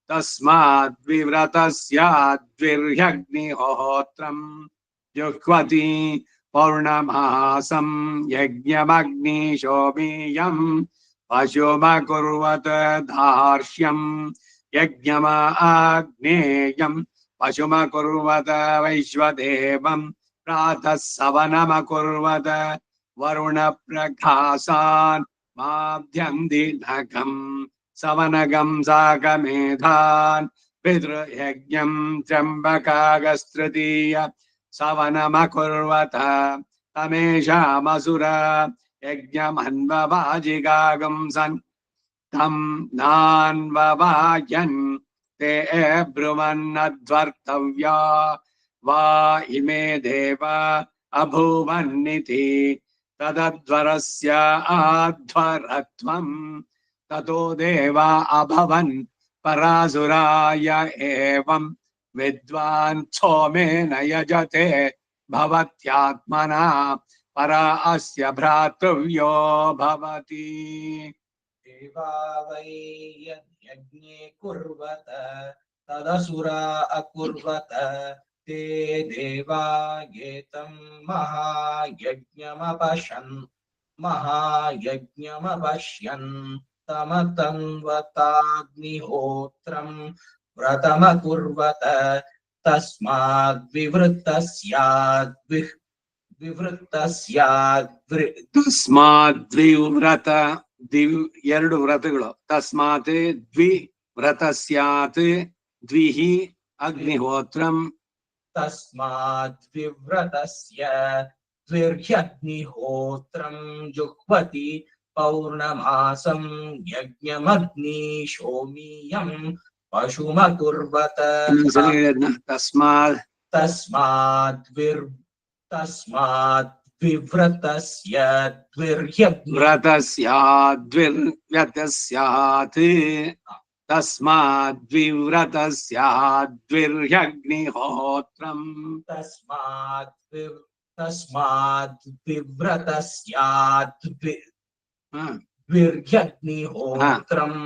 ತಸ್ಮಾದ್ ವಿವ್ರತಸ್ಯಾದ್ವಿರ್ಹ್ಯಗ್ನಿಹೋತ್ರಂ ಜುಹ್ವತಿ ಪೌರ್ಣಮಾಸಂ ಯಜ್ಞಮಗ್ನಿಶೋಮೀಯಂ ಪಶುಮಕುರ್ವತ ಧಾರ್ಷ್ಯಂ ಯಜ್ಞಮಾಗ್ನೇಯಂ ಪಶುಮಕುರ್ವತ ವೈಶ್ವದೇವಂ ಪ್ರಾತಃ ಸವನಮಕುರ್ವತ ವರುಣ ಪ್ರಘಾಸಾನ್ ಮಾಧ್ಯಂ ದಿನಕಂ ಸವನಗಂ ಸಾಕಮೇಧಾನ್ ಪಿತೃಯಜ್ಞಂ ತ್ರ್ಯಂಬಕಾಗಸ್ತೃತೀಯ ಸವನಮಕುರ್ವತ ತಮೇಷಾಮಸುರ ಯಜ್ಞಮನ್ವವಾಜಿಗಾಗಂ ಸನ್ ತಂ ನಾನ್ವವಾಯನ್ ತೇ ಬ್ರುವನ್ನಧ್ವರ್ತವ್ಯಾ ವಾ ಇಮೇ ದೇವ ಅಭೂವನ್ನಿತಿ ತದಧ್ವರಸ್ಯ ಆಧ್ವರತ್ವಂ ತತೋ ದೇವಾ ಅಭವನ್ ಪರಾಸುರಾಯ ಏವಂ ವಿದ್ವಾನ್ ಸೋಮೇನ ಯಜತೆ ಭವತ್ಯಾತ್ಮನ ಪರ ಅಸ್ಯ ಭ್ರಾತೃವ್ಯೋ ಭವತಿ. ದೇವಾ ವೈ ಯಜ್ಞೇ ಕುರ್ವತ ತದಸುರಾ ಅಕುರ್ವತ ತೇ ದೇವಾ ಏತಂ ಮಹಾಯಜ್ಞಮಪಶ್ಯನ್ ತಮತನ್ವತಾಗ್ನಿಹೋತ್ರಂ ವ್ರತಮಕುರ್ವತ ತಸ್ಮಾದ್ ದ್ವಿವ್ರತ ಎರಡು ವ್ರತಗಳು. ತಸ್ಮಾತ್ ದ್ವಿವ್ರತ ಸ್ಯಾತ್ ದ್ವಿಹಿ ಅಗ್ನಿಹೋತ್ರಂ. ತಸ್ಮಾದ್ ವಿವ್ರತಸ್ಯ ದ್ವಿರ್ಹ್ಯಗ್ನಿಹೋತ್ರಂ ಜುಹ್ವತಿ पौर्णमासं यज्ञमग्नि शोमीयं पशुमकुर्वत ಇನ್ನೊಂದ್ಸರಿ ಹೇಳಿದ್ನ ತಸ್ಮಾತ್ तस्मात् विव्रतस्य द्विर्यज्ञ ವ್ರತಸ್ಯಾದ್ವಿರ್ವ್ಯತಸ್ಯಾತ್ ತಸ್ಮಾದ್ವಿವ್ರತಸ್ಯಾದ್ವಿರ್ಹ್ಯಗ್ನಿಹೋತ್ರಂ तस्मात् विव्रतस्यात् ಹ द्विर्यग्निहोत्रम्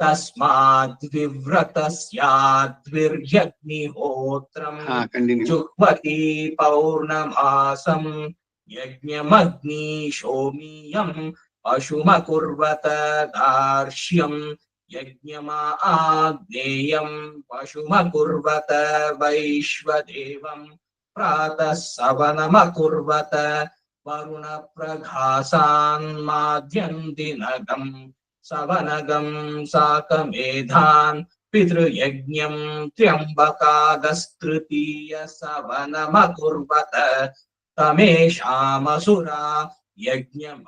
तस्मात् विव्रतस्याद्विर्यग्निहोत्रम् ಹ ಕಂಟಿನ್ಯೂ जुह्वति पौर्णमासं यज्ञमग्नि शोमीयं पशुमकुर्वत दार्ष्यं यज्ञमाग्नेयं पशुमकुर्वत वैश्वदेवं प्रातः सवनमकुर्वत वरुणप्रघासान्माद्यं दिनगं सवनगं साकमेधान् पितृयज्ञं त्र्यम्बकागस्तृतीय सवनमकुर्वत तमेषामसुरा यज्ञमन्ववाजिगाघं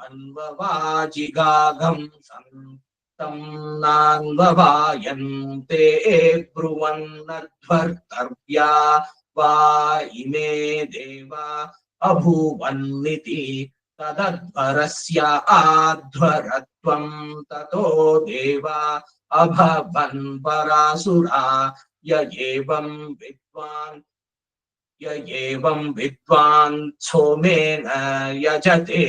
तं नान्ववायन्ते ब्रुवन्नध्वर्तव्या वा इमे देवा अभूवन्निति तदध्वरस्य आध्वरत्वं ततो देवा अभवन् परासुरा य एवं विद्वान् सोमेन यजते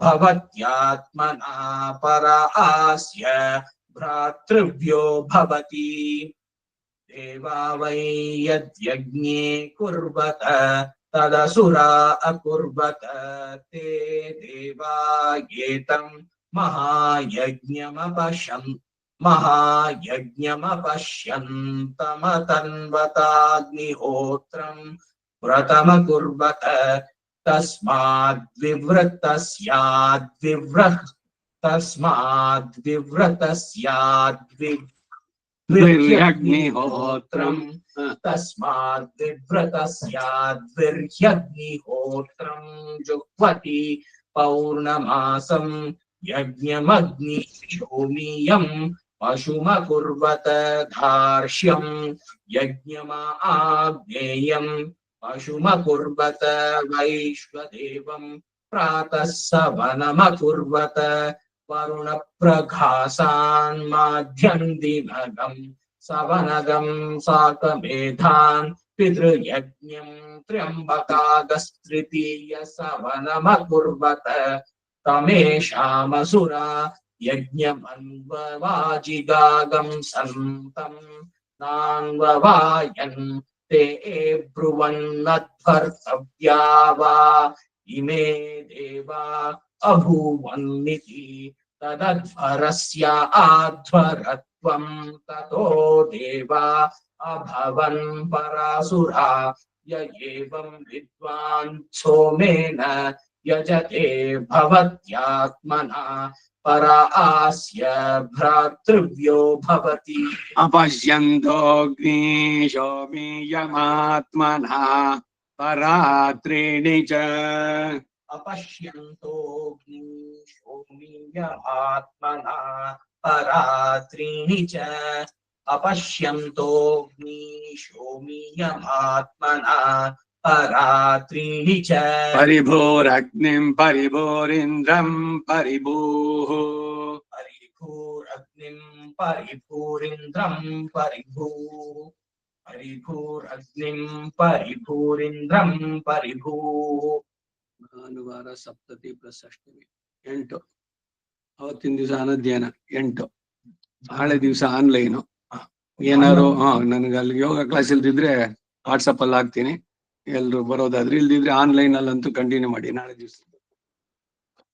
भवत्यात्मना परा आस्य भ्रातृव्यो भवति देवा वै यद्यज्ञे कुर्वत तदसुरा अकुर्वत ते देवा एतं महायज्ञमपश्यन्तमतन्वताग्निहोत्रं व्रतमकुर्वत तस्माद्विव्रतस्याद्विव्रतस्याद्विर्यग्निहोत्रम् तस्माद्विव्रतस्याद्विर्यग्निहोत्रम् जुह्वति पौर्णमासं यज्ञमग्नि शोमीयं पशुमकुर्वत धार्ष्यं यज्ञमाग्नेयं पशुमकुर्वत वैश्वदेवं प्रातः सवनमकुर्वत वरुणप्रघासान्माध्यं दिनगं सवनगं साकमेधान् पितृयज्ञं त्र्यम्बकागस्तृतीय सवनमकुर्वत तमेषामसुरा यज्ञमन्ववाजिगागं सन्तं नान्ववायन् ते ब्रुवन्नध्वर्तव्या वा इमे देवा अभूवन्निति तदध्वरस्य आध्वरत्वं ततो देवा अभवन् परासुरा य एवं विद्वान् सोमेन यजते भवत्यात्मना परा आस्य भ्रातृव्यो भवति अपश्यन्तोऽग्निशोमीयमात्मनः परात्रीणि च अपश्यन्तोऽग्निशोमीयमात्मना परात्रीणि च अपश्यन्तोऽग्निशोमीयमात्मना परात्रीणि च परिभोरग्निं परिभोरिन्द्रं परिभूः परिभूरग्निं परिभूरिन्द्रं परिभूः परिभूरग्निं परिभूरिन्द्रं परिभूः ಭಾನುವಾರ ಸಪ್ತತಿ ಪ್ಲಸ್ ಅಷ್ಟಮಿ 8 ಅವತ್ತಿನ ದಿವಸ ಅನಧ್ಯಯನ 8 ನಾಳೆ ದಿವಸ ಆನ್ಲೈನು ಏನಾರು ನನಗೆ ಅಲ್ಲಿ ಯೋಗ ಕ್ಲಾಸ್ ಇಲ್ದಿದ್ರೆ ವಾಟ್ಸಪ್ ಅಲ್ಲಿ ಹಾಕ್ತೀನಿ ಎಲ್ರು ಬರೋದಾದ್ರೆ ಇಲ್ದಿದ್ರೆ ಆನ್ಲೈನ್ ಅಲ್ಲಂತೂ ಕಂಟಿನ್ಯೂ ಮಾಡಿ ನಾಳೆ ದಿವಸ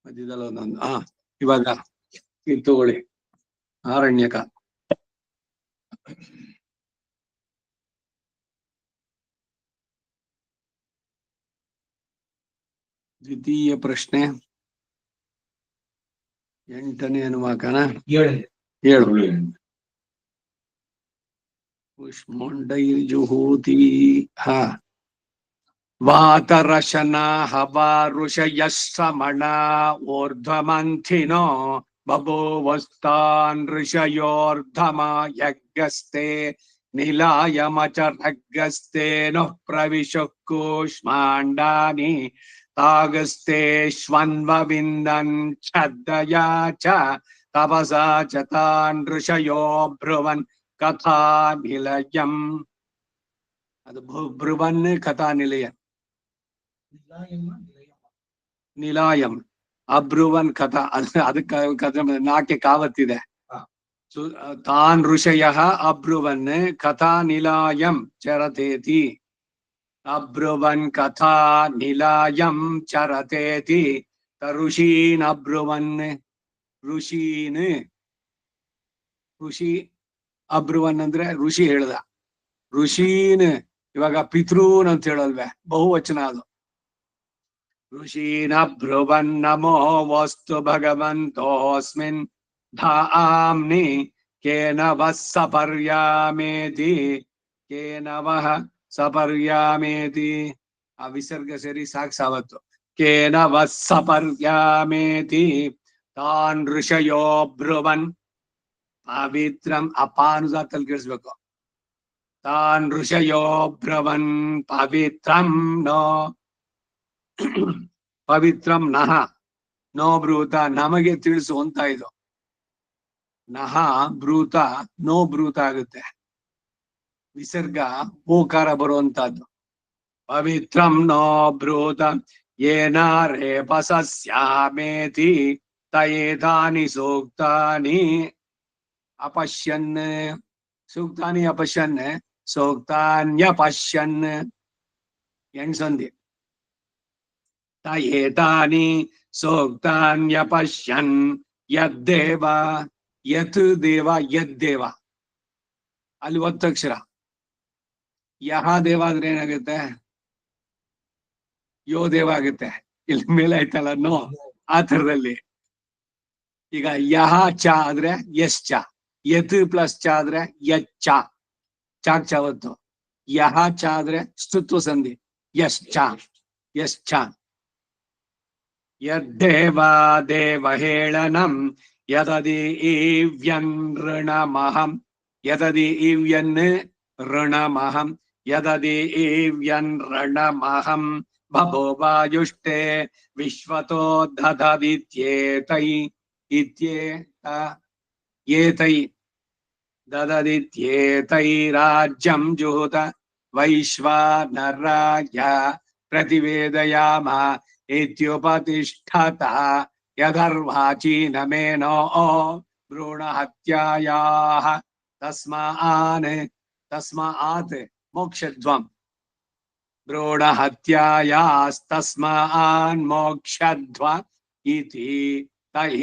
ಮಧ್ಯದಲ್ಲಿ ಒಂದೊಂದು ಇವಾಗ ಇದು ತಗೊಳ್ಳಿ ಆರಣ್ಯಕ ದ್ವಿತೀಯ ಪ್ರಶ್ನೆ 8ನೇ ಅನುವಾಕನ 7 ಉಷ್ಮೊಂಡೈರ್ಜುಹೋತಿ ವಾತರಶನ ಹವಾ ಋಷಯಶ್ರಮಣ ಊರ್ಧ್ವಮಂಥಿನೋ ಬಭೂವಸ್ತಾನ್ ಋಷಯೋರ್ಧಮ ಯಜ್ಞಸ್ತೆ ನಿಲಾಯಮಚರಗ್ಗಸ್ತೆ ನಃ ಪ್ರವಿಶಃ ಕೂಷ್ಮಾಂಡಾನಿ ತಾಗಸ್ತೇಷ್ವನ್ವವಿಂದನ್ ಛದ್ದಯಾ ಚ ತಪಸಾ ಚ ತಾನ್ ಋಷಯೋ ಬ್ರುವನ್ ಕಥಾ ನಿಲಯಂ. ಅದು ಬ್ರುವನ್ ಕಥಾ ನಿಲಯ ನಿಲಾಯಂ ಅಬ್ರುವನ್ ಕಥಾ ಅದಕ್ಕೆ ಕಥೆ ನಾಕೆ ಕಾವತ್ತಿದೆ. ತಾನ್ ಋಷಯ ಅಬ್ರುವನ್ ಕಥಾ ನಿಲಾಯಂ ಚರತೇತಿ. ಅಬ್ರುವನ್ ಕಥಾ ನಿಲಾಯಂ ಚರತೇತಿ. ಋಷೀನ್ ಅಬ್ರುವನ್ ಋಷೀನ್ ಋಷಿ ಅಬ್ರುವನ್ ಅಂದ್ರೆ ಋಷಿ ಹೇಳ್ದ. ಋಷೀನ್ ಇವಾಗ ಪಿತೃನ್ ಅಂತ ಹೇಳಲ್ವೇ, ಬಹುವಚನ ಅದು. ಋಷೀನ ಬ್ರುವನ್ ನಮೋ ವಸ್ತು ಭಗವಂತೋಸ್ಮಿನ್ ಧಾಮ್ನಿ ಕೇನ ವಃ ಸಪರ್ಯಾಮೇತಿ ಕೇನ ವಃ ಸಪರ್ಯಾಮೇತಿ. ಆ ವಿಸರ್ಗ ಸೇರಿ ಸಾಕ್ ಸಾವತ್ತು. ಕೇನ ವಃ ಸಪರ್ಯಾಮೇತಿ ತಾನ್ ಋಷಯೋ ಬ್ರುವನ್. ಪವಿತ್ರಂ ಅಪಾನುಜಾತಲ್ಲಿ ಕೇಳಿಸ್ಬೇಕು. ತಾನ್ ಋಷಯೋ ಬ್ರವನ್ ಪವಿತ್ರಂ ನೋ ಪವಿತ್ರಂ ನಹ ನೋ ಬ್ರೂತ ನಮಗೆ ತಿಳಿಸು ಅಂತ ಇದು. ನಹ ಬ್ರೂತ ನೋ ಬ್ರೂತ ಆಗುತ್ತೆ. ವಿಸರ್ಗ ಓಕಾರ ಬರುವಂತಹದ್ದು. ಪವಿತ್ರಂ ನೋ ಬ್ರೂತ ಏನ ರೇಪಸ್ಯಾಮೇತಿ ತಯೇತಾನಿ ಸೂಕ್ತಾನಿ ಅಪಶ್ಯನ್. ಸೂಕ್ತಾನಿ ಅಪಶ್ಯನ್ ಸೂಕ್ತಾನ್ಯಪಶ್ಯನ್ ಎಣ್ಸಂಧಿ. ತಯೇತಾನಿ ಸೂಕ್ತಾನ್ಯಪಶ್ಯನ್ ಯದ್ದೇವ. ಯತ್ ದೇವ ಯದ್ದೇವ ಅಲ್ಲಿ ಒತ್ತಕ್ಷರ. ಯಹ ದೇವ ಆದ್ರೆ ಏನಾಗುತ್ತೆ? ಯೋ ದೇವ ಆಗುತ್ತೆ. ಇಲ್ಲಿ ಮೇಲೆ ಆಯ್ತಲ್ಲ ನೋ, ಆ ತರದಲ್ಲಿ. ಈಗ ಯಹ ಚ ಆದ್ರೆ ಯಶ್ ಚ, ಯತ್ ಪ್ಲಸ್ ಚ ಆದ್ರೆ ಯಚ್ಚ, ಚಾಕ್ ಚಾವತ್ತು. ಯಹ ಚ ಆದ್ರೆ ಸ್ತುತ್ವ ಸಂಧಿ, ಯಶ್ ಚ ಯಶ್ ಚ. ಯದ್ದೇವ ದೇವ ಹೇಳನಂ ಯದದಿ ಈವ್ಯನ್ ಋಣಮಹಂ. ಯದದಿ ಈವ್ಯನ್ ಋಣಮಹಂ ಯದದಿ ಈವ್ಯನ್ ಋಣಮಹಂ ಬಭೂವಾಯುಷ್ಟೇ ವಿಶ್ವತೋ ದದದಿತ್ಯೇತೈ ಇತ್ಯೇತ ಏತೈ ದದದಿತ್ಯೇತೈ ರಾಜ್ಯಂ ಜುಹುತ ವೈಶ್ವಾನರಾಯ ಪ್ರತಿವೇದಯಾಮ ಇತ್ಯುಪತಿಷ್ಠತ ಯದರ್ವಾಚೀನಮೇನೋ ಭ್ರೂಣ ಹತ್ಯಾಯಾಃ ತಸ್ಮಾತ್ ಮೋಕ್ಷಧ್ವಂ. ಭ್ರೂಣ ಹತ್ಯಾಯಾಸ್ತಸ್ಮಾನ್ ಮೋಕ್ಷಧ್ವ ಇತಿ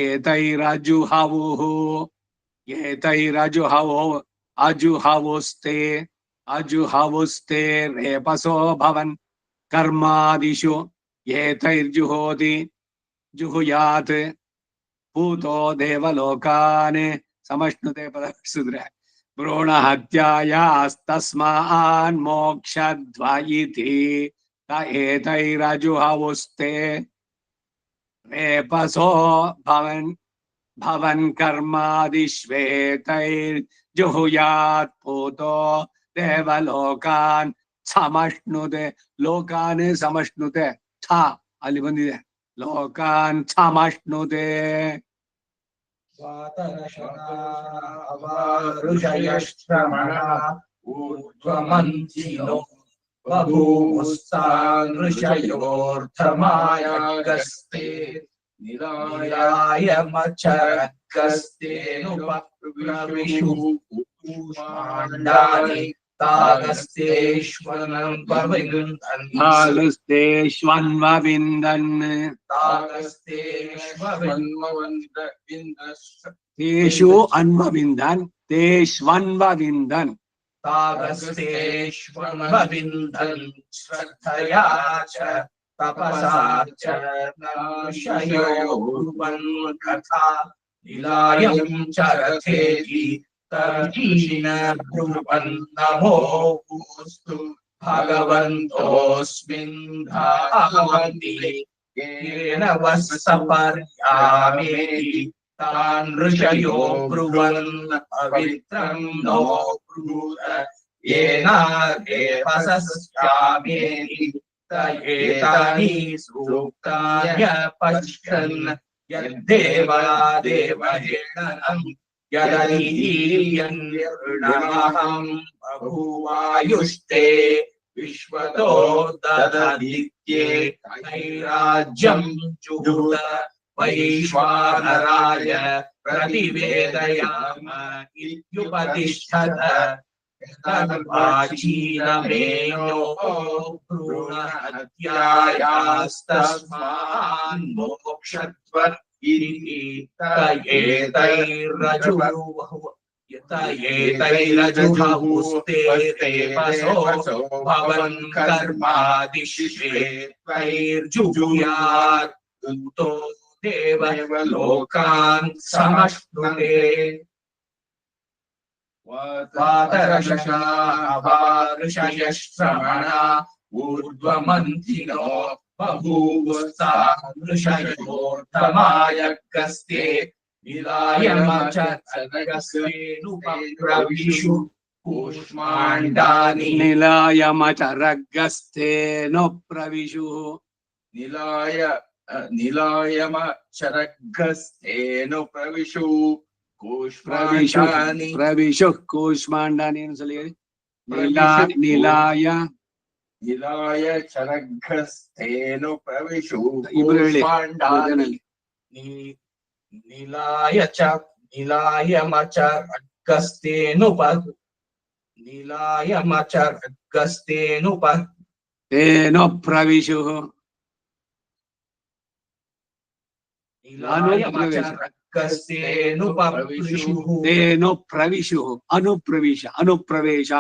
ಏತೈರಜುಹವುಃ. ಏತೈರಜುಹವೋ ಅಜುಹವುಸ್ತೆ ಅಜುಹವುಸ್ತೆ ರೇಪಸೋ ಭವನ್ ಕರ್ಮಾದಿಷು ಏತೈರ್ಜುಹೋತಿ ಜುಹುಯಾತ್ ಭೂತೋ ದೇವಲೋಕಾನ್. ಸಮಷ್ಣುತೆ ಪದರ್ಸಿದ್ರೆ ಭ್ರೂಣ ಹತ್ಯಾಯಾಸ್ತಸ್ಮಾನ್ ಮೋಕ್ಷಧ್ವ ಇತಿ ಏತೈರಜುಹವುಸ್ತೆ ರೇಪಸೋ ಭವನ್ ಭವನ್ ಕರ್ಮಾದಿಷ್ವೇತೈರ್ಜುಹುಯಾತ್ ಭೂತೋ ದೇವಲೋಕಾನ್. ಸಮಷ್ಣುತೆ ಲೋಕಾನ್ ಸಮಷ್ಣುತೆ ಛ ಅಲ್ಲಿ ಬಂದಿದೆ. ಲೋಕಾನ್ ಸಮಷ್ಣುತೆ. ಋಷಯಶ್ರಮಣ ಊರ್ಧ್ವಮಂಥಿನೋ ಬಭೂವಸ್ತಾನ್ ಋಷಯೋರ್ಧಮಾಯಗಸ್ತೆ ನಿಲಾಯಮಚರಗಸ್ತೇನುಪವಿಶು ಕೂಷ್ಮಾಂಡಾನಿ ತಾಗಸ್ತೇಷ್ವನ್ವವಿಂದನ್. ತೇಷು ಅನ್ವವಿಂದನ್ ತೇಷ್ವನ್ವವಿಂದನ್. ತಾಗಸ್ತೇಷ್ವನ್ವವಿಂದನ್ ಶ್ರದ್ಧಯಾ ಚ ತಪಸಾ ಚ ಋಷಯೋ ಬ್ರುವನ್ ಕಥಾ ನಿಲಾಯಂ ಚರಥೇತಿ ತರ್ಷೀನ ಬ್ರುವನ್ ನಮೋ ವಸ್ತು भगवन्तोऽस्मिन् धावन्ति येन वः सपर्यामेति तान् ऋषयो ब्रुवन् पवित्रं नो ब्रूत येनार्हे वसस्यामेति त एतानि सूक्तान्यपश्यन् यद्देवा देवहेळनं यदधीर्यन्यर्णमहं बभूवायुष्टे विश्वतो दददित्ये नैराज्यं जुहुत वैश्वानराय प्रतिवेदयाम इत्युपतिष्ठत तद्वाचीनमेनो भ्रूणहत्यायास्तस्मान् मोक्षत्वत् इति एतैरजुहुस्ते रेपसो भवन् कर्मादिश्वे तैर्जुहुयात् उतो देवलोकान् समश्नुते वातरशशाभाऋषयश्रमणा ऊर्ध्वमन्थिनो बभूवस्ता ऋषयोर्धमायज्ञस्ते निलायमचरगस्तेनुप्रविशु कूष्माण्डानि निलायमचरगस्तेनुप्रविशुः निलायमचरगस्तेनुप्रविशु प्रविशुः प्रविशुः कूष्माण्डानि निलाय चरघस्थेनुप्रविशु इब्ರು ಹೇಳಿ प्रविशुः अनुप्रविश अनुप्रवेश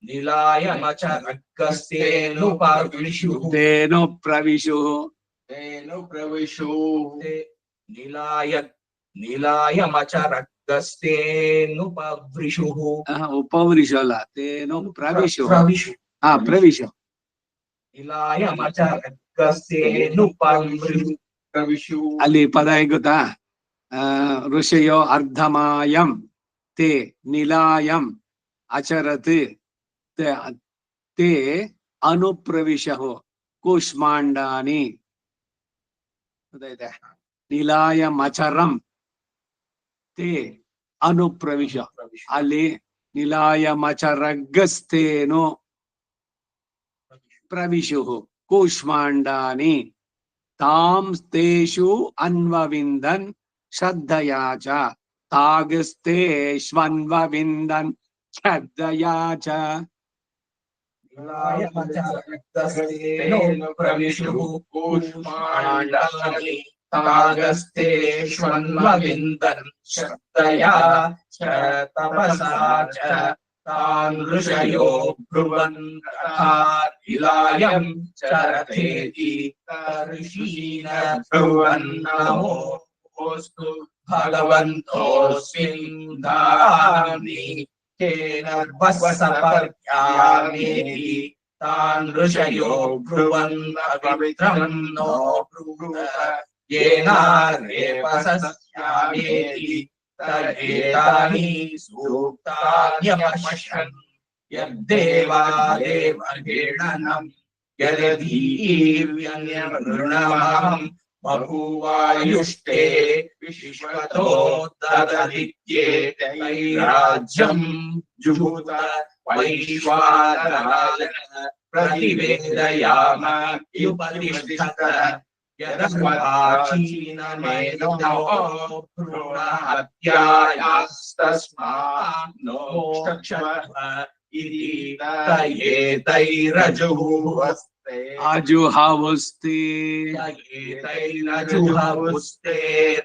निलायमचरगस्तेनुप्रविशुः निलायमचरगस्तेनुप्रविशुः उपवृष ಅಲ್ಲ ತೇನೋ ಪ್ರವಿಶು ಪ್ರವಿಶು निलायमचरगस्तेनुप्रविशु ಅಲ್ಲಿ ಪದ ಹೇಗೆ ಗೊತ್ತಾ ಋಷಯೋ ಅರ್ಧಮಾಯಂ ತೇ ನಿಲಾಯಂ ಅಚರತ್ ತೇ ಅನುಪ್ರವಿಶಃ ಕೂಷ್ಮಾಂಡಾನಿ ಗೊತ್ತಾಯ್ತಾ ನಿಲಾಯಮಚರಂ ತೇ ಅನುಪ್ರವಿಶ ಅಲ್ಲಿ ನಿಲಾಯಮಚರಗಸ್ತೇನೋ ಪ್ರವಿಶುಃ ಕೂಷ್ಮಾಂಡಾನಿ ತಾಂ ತೇಷು ಅನ್ವವಿಂದನ್ ಶ್ರದ್ಧಯಾ ಚ ತಾಗಸ್ತೇಷ್ವನ್ವವಿಂದನ್ ಶ್ರದ್ಧಯಾ ಚ निलायमचरगस्तेनुप्रविशुः कूष्माण्डानि तागस्तेष्वन्वविन्दन् श्रद्धया च तपसा च तान् ऋषयो ब्रुवन् तथा निलायं चरथेति ऋषीण ब्रुवन् नमोऽस्तु भगवन्तोऽस्मिन् धाम्नि केन वस्सपर्यामेति तान् ऋषयो ब्रुवन् पवित्रं नो ब्रूत येनार्हे वसस्यामेति तदेतानि सूक्तान्यपश्यन् यद्देवा देवहेळनं यदधीर्यन्यमृणमहं बभूवायुष्टे विश्वतो दददित्ये तैराज्यं जुहुत वैश्वानराय प्रतिवेदयाम इत्युपतिष्ठत यदस्माचीनमेनो भ्रूणहत्यायास्तस्मान् मोक्षत्व इति तैरजुहुस्ते तैरजुहुस्ते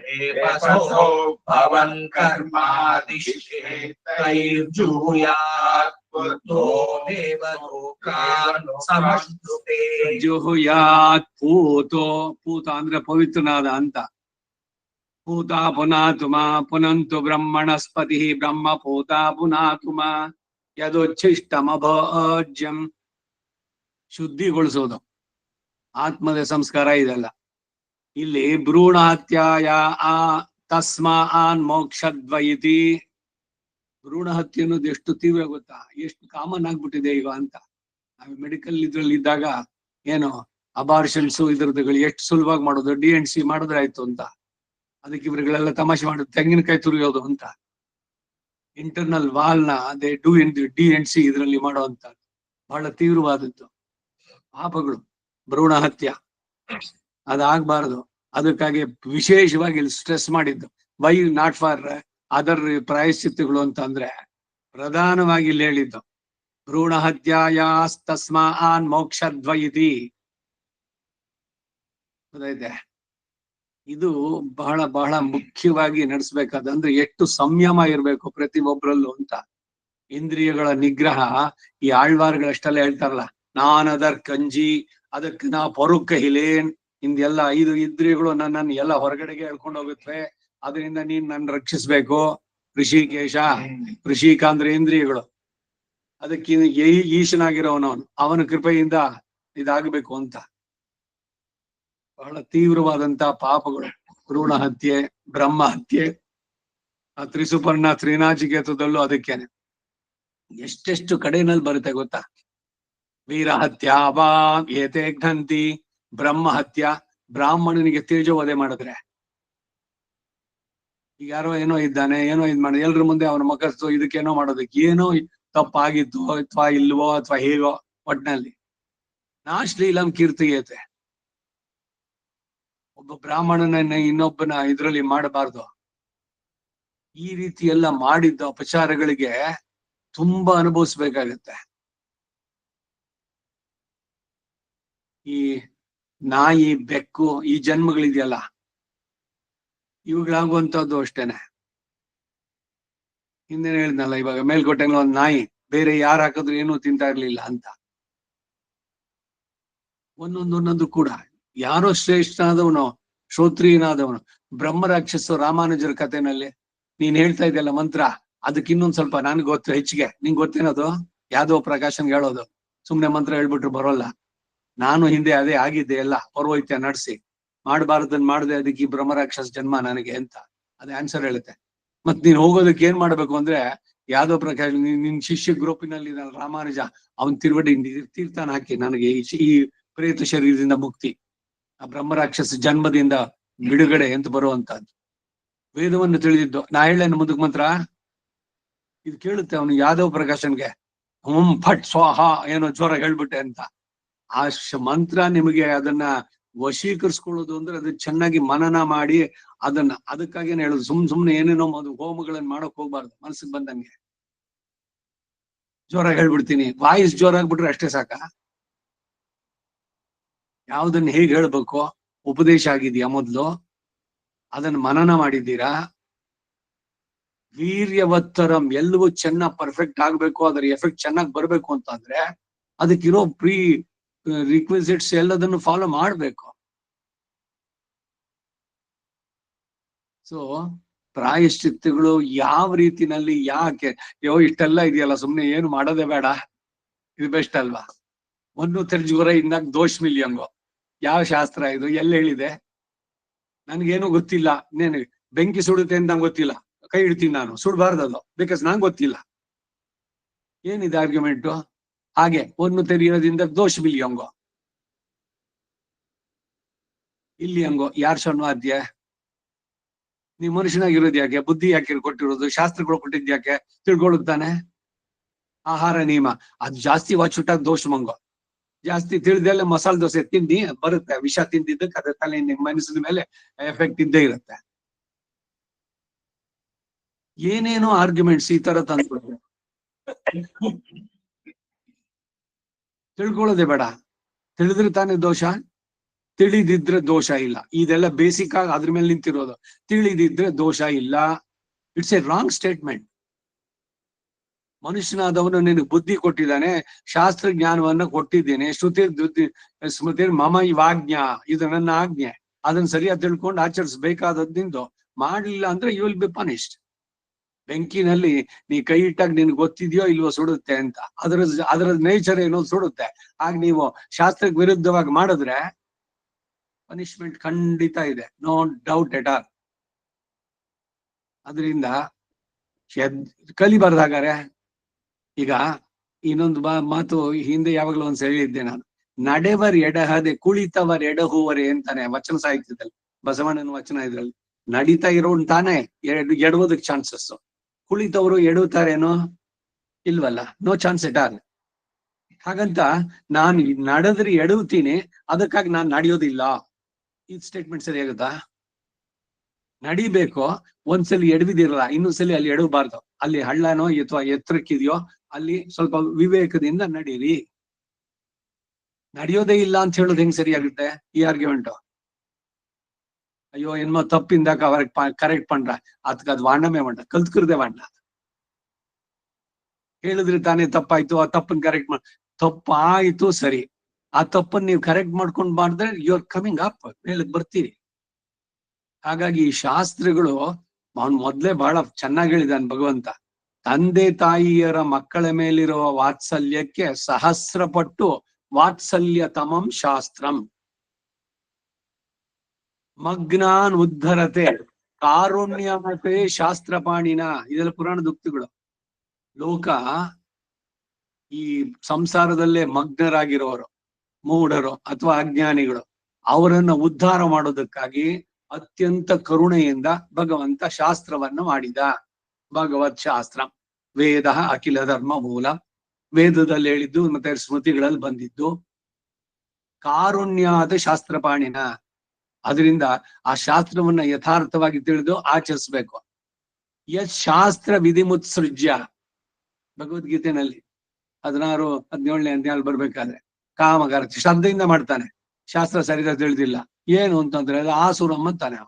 रेपसो भवन् कर्मादिश्वे तैर्जुहुयात् पूतो देवलोकान् समश्नुते ಜುಹುಯಾತ್ ಪೂತೋ ಪೂತ ಅಂದ್ರೆ ಪವಿತ್ರನಾದ ಅಂತ ಪೂತ ಪುನಾತುಮ ಪುನಂತು ಬ್ರಹ್ಮಣಸ್ಪತಿ ಬ್ರಹ್ಮ ಪೂತ ಪುನಾತುಮ ಯದೋಚ್ಛಿಷ್ಟಮಭೋಜ್ಯಂ ಶುದ್ಧಿಗೊಳಿಸೋದು, ಆತ್ಮದ ಸಂಸ್ಕಾರ ಇದೆಲ್ಲ. ಇಲ್ಲಿ ಭ್ರೂಣ ಹತ್ಯಾಯ ಆ ತಸ್ಮಾನ್ ಮೋಕ್ಷದ್ವಯಿತಿ. ಭ್ರೂಣ ಹತ್ಯೆ ಅನ್ನೋದು ಎಷ್ಟು ತೀವ್ರ ಗೊತ್ತಾ, ಎಷ್ಟು ಕಾಮನ್ ಆಗ್ಬಿಟ್ಟಿದೆ ಈಗ ಅಂತ. ನಾವು ಮೆಡಿಕಲ್ ಇದ್ರಲ್ಲಿ ಇದ್ದಾಗ ಏನು ಅಬಾರ್ಷನ್ಸ್ ಇದ್ರದ್ದು ಎಷ್ಟು ಸುಲಭವಾಗಿ ಮಾಡೋದು, DNC ಮಾಡಿದ್ರೆ ಆಯ್ತು ಅಂತ. ಅದಕ್ಕೆ ಇವ್ರುಗಳೆಲ್ಲ ತಮಾಷೆ ಮಾಡೋದು ತೆಂಗಿನಕಾಯಿ ತುರಿಯೋದು ಅಂತ. ಇಂಟರ್ನಲ್ ವಾಲ್ ನ ಅದೇ DNC ಇದರಲ್ಲಿ ಮಾಡುವಂತ ಬಹಳ ತೀವ್ರವಾದದ್ದು ಪಾಪಗಳು ಭ್ರೂಣ ಹತ್ಯೆ. ಅದಾಗಬಾರದು. ಅದಕ್ಕಾಗಿ ವಿಶೇಷವಾಗಿ ಇಲ್ಲಿ ಸ್ಟ್ರೆಸ್ ಮಾಡಿದ್ದು. ವೈ ನಾಟ್ ಫಾರ್ ಅದರ್ ಪ್ರಾಯಶ್ಚಿತ್ತಗಳು ಅಂತ ಅಂದ್ರೆ ಪ್ರಧಾನವಾಗಿ ಇಲ್ಲಿ ಹೇಳಿದ್ದು ಭ್ರೂಣ ಹತ್ಯಾಯಾಸ್ತಸ್ಮಾನ್ ಮೋಕ್ಷದ್ವಯಿತಿ. ಗೊತ್ತೈತೆ? ಇದು ಬಹಳ ಬಹಳ ಮುಖ್ಯವಾಗಿ ನಡೆಸ್ಬೇಕಾದ, ಅಂದ್ರೆ ಎಷ್ಟು ಸಂಯಮ ಇರ್ಬೇಕು ಪ್ರತಿ ಒಬ್ರಲ್ಲೂ ಅಂತ. ಇಂದ್ರಿಯಗಳ ನಿಗ್ರಹ ಈ ಆಳ್ವಾರ್ಗಳಷ್ಟೆಲ್ಲ ಹೇಳ್ತಾರಲ್ಲ, ನಾನ್ ಅದರ್ ಕಂಜಿ ಅದಕ್ಕೆ ನಾ ಪೊರುಕ್ಕ ಹಿಲೇನ್, ಇಂದೆಲ್ಲ 5 ಇಂದ್ರಿಯಗಳು ನನ್ನನ್ನು ಎಲ್ಲ ಹೊರಗಡೆಗೆ ಹೇಳ್ಕೊಂಡು ಹೋಗುತ್ತವೆ, ಅದರಿಂದ ನೀನ್ ನನ್ನ ರಕ್ಷಿಸ್ಬೇಕು ಋಷಿಕೇಶ. ಋಷಿಕ ಅಂದ್ರೆ ಇಂದ್ರಿಯಗಳು. ಅದಕ್ಕೆ ಈಶನಾಗಿರೋನವನು, ಅವನ ಕೃಪೆಯಿಂದ ಇದಾಗಬೇಕು ಅಂತ. ಬಹಳ ತೀವ್ರವಾದಂತ ಪಾಪಗಳು ಭ್ರೂಣ ಹತ್ಯೆ, ಬ್ರಹ್ಮ ಹತ್ಯೆ, ಆ ತ್ರಿಸುಪರ್ಣ ತ್ರಿನಾಚಿಕೇತದಲ್ಲೂ ಅದಕ್ಕೇನೆ ಎಷ್ಟೆಷ್ಟು ಕಡೆನಲ್ಲಿ ಬರುತ್ತೆ ಗೊತ್ತಾ. ವೀರ ಹತ್ಯಾ ವಾ ಏತೆ ಘಂತಿ, ಬ್ರಹ್ಮ ಹತ್ಯಾ, ಬ್ರಾಹ್ಮಣನಿಗೆ ತೇಜೋವಧೆ ಮಾಡಿದ್ರೆ. ಈಗ ಯಾರೋ ಏನೋ ಇದ್ದಾನೆ, ಏನೋ ಇದ್ ಮಾಡಿ ಎಲ್ರ ಮುಂದೆ ಅವನ ಮಗಸ್ತು ಇದಕ್ಕೇನೋ ಮಾಡೋದಕ್ಕೆ, ಏನೋ ತಪ್ಪಾಗಿತ್ತು ಅಥವಾ ಇಲ್ವೋ ಅಥವಾ ಹೇಗೋ, ಒಟ್ನಲ್ಲಿ ನಾಶ್ಲೀಲಂ ಕೀರ್ತಿಯೇತೆ. ಒಬ್ಬ ಬ್ರಾಹ್ಮಣನನ್ನ ಇನ್ನೊಬ್ಬನ ಇದ್ರಲ್ಲಿ ಮಾಡಬಾರ್ದು. ಈ ರೀತಿ ಎಲ್ಲ ಮಾಡಿದ್ದ ಅಪಚಾರಗಳಿಗೆ ತುಂಬಾ ಅನುಭವಿಸ್ಬೇಕಾಗತ್ತೆ. ಈ ನಾಯಿ, ಬೆಕ್ಕು, ಈ ಜನ್ಮಗಳಿದೆಯಲ್ಲ, ಇವುಗಳಾಗುವಂತದ್ದು ಅಷ್ಟೇನೆ. ಹಿಂದೆ ಹೇಳಿದ್ನಲ್ಲ, ಇವಾಗ ಮೇಲ್ಕೋಟೆಂಗ್ಲ ಒಂದ್ ನಾಯಿ ಬೇರೆ ಯಾರು ಹಾಕಿದ್ರು ಏನೂ ತಿಂತಾ ಇರ್ಲಿಲ್ಲ ಅಂತ. ಒಂದೊಂದು ಕೂಡ ಯಾರೋ ಶ್ರೇಷ್ಠನಾದವನು, ಶ್ರೋತ್ರಿಯನಾದವನು, ಬ್ರಹ್ಮ ರಾಕ್ಷಸ ರಾಮಾನುಜರ ಕಥೆನಲ್ಲಿ ನೀನ್ ಹೇಳ್ತಾ ಇದೆಯಲ್ಲ ಮಂತ್ರ, ಅದಕ್ಕೆ ಇನ್ನೊಂದ್ ಸ್ವಲ್ಪ ನನ್ಗೆ ಗೊತ್ತು ಹೆಚ್ಚಿಗೆ. ನಿಂಗೆ ಗೊತ್ತೇನದು? ಯಾವ್ದೋ ಪ್ರಕಾಶನ್ಗೆ ಹೇಳೋದು, ಸುಮ್ನೆ ಮಂತ್ರ ಹೇಳ್ಬಿಟ್ರು ಬರೋಲ್ಲ. ನಾನು ಹಿಂದೆ ಅದೇ ಆಗಿದ್ದೆ, ಎಲ್ಲ ಪೌರೋಹಿತ್ಯ ನಡೆಸಿ ಮಾಡಬಾರ್ದನ್ ಮಾಡಿದೆ, ಅದಕ್ಕೆ ಈ ಬ್ರಹ್ಮ ರಾಕ್ಷಸ ಜನ್ಮ ನನಗೆ ಅಂತ ಅದೇ ಆನ್ಸರ್ ಹೇಳುತ್ತೆ. ಮತ್ ನೀನ್ ಹೋಗೋದಕ್ಕೆ ಏನ್ ಮಾಡ್ಬೇಕು ಅಂದ್ರೆ, ಯಾವ್ದೋ ಪ್ರಕಾಶ ನಿನ್ ಶಿಷ್ಯ ಗ್ರೂಪಿನಲ್ಲಿ ರಾಮಾನುಜ, ಅವನ್ ತಿರುವಡಿ ತೀರ್ಥಾನ ಹಾಕಿ ನನಗೆ ಈ ಪ್ರೇತ ಶರೀರದಿಂದ ಮುಕ್ತಿ, ಆ ಬ್ರಹ್ಮ ರಾಕ್ಷಸ ಜನ್ಮದಿಂದ ಬಿಡುಗಡೆ ಅಂತ ಬರುವಂತಹದ್ದು. ವೇದವನ್ನು ತಿಳಿದಿದ್ದು ನಾ ಹೇಳೇನು ಮುಂದಕ್ ಮಂತ್ರ, ಇದು ಕೇಳುತ್ತೆ ಅವನು ಯಾದವ್ ಪ್ರಕಾಶನ್ಗೆ, ಫಟ್ ಸ್ವಾಹ ಏನೋ ಜ್ವರ ಹೇಳ್ಬಿಟ್ಟೆ ಅಂತ. ಆ ಮಂತ್ರ ನಿಮಗೆ ಅದನ್ನ ವಶೀಕರಿಸ್ಕೊಳ್ಳೋದು ಅಂದ್ರೆ ಅದು ಚೆನ್ನಾಗಿ ಮನನ ಮಾಡಿ ಅದನ್ನ, ಅದಕ್ಕಾಗೇನೆ ಹೇಳುದು. ಸುಮ್ನೆ ಏನೇನೋ ಹೋಮಗಳನ್ನ ಮಾಡಕ್ ಹೋಗ್ಬಾರ್ದು. ಮನಸ್ಸಿಗೆ ಬಂದಂಗೆ ಜ್ವರ ಹೇಳ್ಬಿಡ್ತೀನಿ, ವಾಯ್ಸ್ ಜ್ವರ ಆಗ್ಬಿಟ್ರೆ ಅಷ್ಟೇ ಸಾಕ. ಯಾವ್ದನ್ನ ಹೇಗ್ ಹೇಳ್ಬೇಕು, ಉಪದೇಶ ಆಗಿದ್ಯಾ ಮೊದ್ಲು, ಅದನ್ನ ಮನನ ಮಾಡಿದ್ದೀರಾ? ವೀರ್ಯವತ್ತರಂ, ಎಲ್ಲವೂ ಚೆನ್ನಾಗ್ ಪರ್ಫೆಕ್ಟ್ ಆಗ್ಬೇಕು, ಅದರ ಎಫೆಕ್ಟ್ ಚೆನ್ನಾಗಿ ಬರ್ಬೇಕು ಅಂತಂದ್ರೆ ಅದಕ್ಕಿರೋ ರಿಕ್ವಿಸಿಟ್ಸ್ ಎಲ್ಲದನ್ನು ಫಾಲೋ ಮಾಡ್ಬೇಕು. ಸೊ ಪ್ರಾಯಶ್ಚಿತ್ತಗಳು ಯಾವ ರೀತಿನಲ್ಲಿ, ಯಾಕೆ ಇಷ್ಟೆಲ್ಲ ಇದೆಯಲ್ಲ, ಸುಮ್ನೆ ಏನು ಮಾಡೋದೇ ಬೇಡ, ಇದು ಬೆಸ್ಟ್ ಅಲ್ವಾ? ಒಂದು ತೆರ್ಜುವರ ಇಂದಾಗ ದೋಷ್ ಮಿಲಿಯಂಗೋ, ಯಾವ ಶಾಸ್ತ್ರ ಇದು, ಎಲ್ಲ ಹೇಳಿದೆ? ನನ್ಗೇನು ಗೊತ್ತಿಲ್ಲ. ಇನ್ನೇನು ಬೆಂಕಿ ಸುಡುತ್ತೆ ಅಂತ ನಂಗೆ ಗೊತ್ತಿಲ್ಲ, ಕೈ ಇಡ್ತೀನಿ ನಾನು, ಸುಡ್ಬಾರ್ದದು, ಬಿಕಾಸ್ ನಂಗೆ ಗೊತ್ತಿಲ್ಲ. ಏನಿದೆ ಆರ್ಗ್ಯುಮೆಂಟು? ಹಾಗೆ ಒಂದು ತೆರೆಯೋದ್ರಿಂದ ದೋಷ ಮಿಲಿಯಂಗೋ, ಇಲ್ಲಿ ಹಂಗೋ, ಯಾರ್ ಶರಣಾದ್ಯ? ನೀವ್ ಮನುಷ್ಯನಾಗಿರೋದು ಯಾಕೆ? ಬುದ್ಧಿ ಯಾಕೆ ಕೊಟ್ಟಿರೋದು? ಶಾಸ್ತ್ರಗಳು ಕೊಟ್ಟಿದ್ ಯಾಕೆ? ತಿಳ್ಕೊಳ್ಳುತ್ತಾನೆ. ಆಹಾರ ನಿಯಮ ಅದು ಜಾಸ್ತಿ ವಾಚುಟಾಗ ದೋಷ ಮಂಗೋ. ಜಾಸ್ತಿ ತಿಳಿದೆಲ್ಲ ಮಸಾಲೆ ದೋಸೆ ತಿಂದಿ ಬರುತ್ತೆ, ವಿಷ ತಿಂದಿದ್ದಕ್ಕೆ ಅದ್ರ ತಲೆ ನಿಮ್ ಮನಸ್ಸಿನ ಮೇಲೆ ಎಫೆಕ್ಟ್ ಇದ್ದೇ ಇರುತ್ತೆ. ಏನೇನೋ ಆರ್ಗ್ಯುಮೆಂಟ್ಸ್ ಈ ತರ ತಂದ್ಬಿಡ್ತಾರೆ. ತಿಳ್ಕೊಳ್ಳೋದೇ ಬೇಡ. ತಿಳಿದ್ರೆ ತಾನೇ ದೋಷ, ತಿಳಿದಿದ್ರೆ ದೋಷ ಇಲ್ಲ. ಇದೆಲ್ಲ ಬೇಸಿಕ್ ಆಗಿ ಅದ್ರ ಮೇಲೆ ನಿಂತಿರೋದು. ತಿಳಿದಿದ್ರೆ ದೋಷ ಇಲ್ಲ. It's a wrong statement. ಮನುಷ್ಯನಾದವನು ನಿನಗೆ ಬುದ್ಧಿ ಕೊಟ್ಟಿದ್ದಾನೆ, ಶಾಸ್ತ್ರ ಜ್ಞಾನವನ್ನ ಕೊಟ್ಟಿದ್ದೇನೆ. ಸ್ಮೃತಿ ಮಮ ಇವಾಜ್ಞಾ, ಇದು ನನ್ನ ಆಜ್ಞೆ, ಅದನ್ನ ಸರಿಯಾಗಿ ತಿಳ್ಕೊಂಡು ಆಚರಿಸಬೇಕಾದದ್ದು. ಮಾಡಲಿಲ್ಲ ಅಂದ್ರೆ ಯು ವಿಲ್ ಬಿ ಪನಿಷ್ಡ್. ಬೆಂಕಿನಲ್ಲಿ ನೀ ಕೈ ಇಟ್ಟಾಗ ನಿನ್ಗೆ ಗೊತ್ತಿದ್ಯೋ ಇಲ್ವೋ ಸುಡುತ್ತೆ ಅಂತ. ಅದ್ರ ನೇಚರ್ ಏನೋ ಸುಡುತ್ತೆ. ಆಗ ನೀವು ಶಾಸ್ತ್ರಕ್ಕೆ ವಿರುದ್ಧವಾಗಿ ಮಾಡಿದ್ರೆ ಪನಿಷ್ಮೆಂಟ್ ಖಂಡಿತ ಇದೆ, ನೋ ಡೌಟ್ ಎಟ್ ಆಲ್. ಅದರಿಂದ ಕಲಿಬಾರ್ದಾಗಾರೆ. ಈಗ ಇನ್ನೊಂದು ಮಾತು ಹಿಂದೆ ಯಾವಾಗ್ಲೂ ಒಂದ್ಸ ಹೇಳಿದ್ದೆ ನಾನು, ನಡೆವರ್ ಎಡಹದೆ ಕುಳಿತವರ್ ಎಡಹುವರೆ ಅಂತಾನೆ ವಚನ ಸಾಹಿತ್ಯದಲ್ಲಿ, ಬಸವಣ್ಣನ ವಚನ ಇದ್ರಲ್ಲಿ. ನಡೀತಾ ಇರೋನ್ ತಾನೇ ಎಡುವುದಕ್ಕೆ ಚಾನ್ಸಸ್, ಕುಳಿತವರು ಎಡುತ್ತಾರೇನೋ ಇಲ್ವಲ್ಲ, ನೋ ಚಾನ್ಸ್ ಎಟ್ ಆಲ್. ಹಾಗಂತ ನಾನು ನಡೆದ್ರೆ ಎಡುತ್ತೀನಿ, ಅದಕ್ಕಾಗಿ ನಾನು ನಡೆಯೋದಿಲ್ಲ, ಈ ಸ್ಟೇಟ್ಮೆಂಟ್ ಸರಿಯಾಗುತ್ತಾ? ನಡಿಬೇಕು, ಒಂದ್ಸಲಿ ಎಡವಿದಿರಲ್ಲ, ಇನ್ನೊಂದ್ಸಲಿ ಅಲ್ಲಿ ಎಡವಬಾರ್ದು. ಅಲ್ಲಿ ಹಳ್ಳನೋ ಅಥವಾ ಎತ್ತರಕ್ಕಿದೆಯೋ ಅಲ್ಲಿ ಸ್ವಲ್ಪ ವಿವೇಕದಿಂದ ನಡೀರಿ. ನಡೆಯೋದೇ ಇಲ್ಲ ಅಂತ ಹೇಳೋದು ಹೆಂಗ್ ಸರಿಯಾಗುತ್ತೆ ಈ ಆರ್ಗ್ಯುಮೆಂಟ್? ಅಯ್ಯೋ ಏನೋ ತಪ್ಪಿಂದಾಕ ಅವ್ರಿಗೆ ಕರೆಕ್ಟ್ ಪண்ற, ಅದಕ್ಕೆ ಅದು ವಾಂಡಮೇ ವಾಂಡ, ಕಲ್ತ್ಕೃದೆ ವಾಂಡ. ಹೇಳಿದ್ರೆ ತಾನೇ ತಪ್ಪಾಯ್ತು, ಆ ತಪ್ಪನ್ ಕರೆಕ್ಟ್ ತಪ್ಪಾಯ್ತು ಸರಿ, ಆ ತಪ್ಪನ್ ನೀವು ಕರೆಕ್ಟ್ ಮಾಡ್ಕೊಂಡ್ ಮಾಡಿದ್ರೆ ಯು ಆರ್ ಕಮಿಂಗ್ ಅಪ್, ಹೇಳಕ್ ಬರ್ತೀರಿ. ಹಾಗಾಗಿ ಈ ಶಾಸ್ತ್ರಗಳು ಅವನ್ ಮೊದ್ಲೇ ಬಹಳ ಚೆನ್ನಾಗಿ ಹೇಳಿದಾನೆ ಭಗವಂತ. ತಂದೆ ತಾಯಿಯರ ಮಕ್ಕಳ ಮೇಲಿರುವ ವಾತ್ಸಲ್ಯಕ್ಕೆ ಸಹಸ್ರಪಟ್ಟು ವಾತ್ಸಲ್ಯ ತಮಂ ಶಾಸ್ತ್ರಂ ಮಗ್ನಾನ್ ಉದ್ಧರತೆ ಕಾರುಣ್ಯಮತೆ ಶಾಸ್ತ್ರಪಾಣಿನ. ಇದೆಲ್ಲ ಪುರಾಣದ ಉಕ್ತಿಗಳು. ಲೋಕ ಈ ಸಂಸಾರದಲ್ಲೇ ಮಗ್ನರಾಗಿರೋರು, ಮೂಢರು ಅಥವಾ ಅಜ್ಞಾನಿಗಳು, ಅವರನ್ನ ಉದ್ಧಾರ ಮಾಡೋದಕ್ಕಾಗಿ ಅತ್ಯಂತ ಕರುಣೆಯಿಂದ ಭಗವಂತ ಶಾಸ್ತ್ರವನ್ನ ಮಾಡಿದ. ಭಗವತ್ ಶಾಸ್ತ್ರ ವೇದ ಅಖಿಲ ಧರ್ಮ ಮೂಲ. ವೇದದಲ್ಲಿ ಹೇಳಿದ್ದು ಮತ್ತೆ ಸ್ಮೃತಿಗಳಲ್ಲಿ ಬಂದಿದ್ದು. ಕಾರುಣ್ಯಾದ ಶಾಸ್ತ್ರಪಾಣಿನ, ಅದರಿಂದ ಆ ಶಾಸ್ತ್ರವನ್ನ ಯಥಾರ್ಥವಾಗಿ ತಿಳಿದು ಆಚರಿಸ್ಬೇಕು. ಶಾಸ್ತ್ರ ವಿಧಿಮುತ್ಸೃಜ್ಯ, ಭಗವದ್ಗೀತೆನಲ್ಲಿ 16-17 ಬರ್ಬೇಕಾದ್ರೆ ಕಾಮಗಾರ ಶ್ರದ್ಧೆಯಿಂದ ಮಾಡ್ತಾನೆ, ಶಾಸ್ತ್ರ ಸರಿಯಾಗಿ ತಿಳಿದಿಲ್ಲ ಏನು ಅಂತಂದ್ರೆ ಅದು ಆಸುರಂ ಅಂತಾನೆ.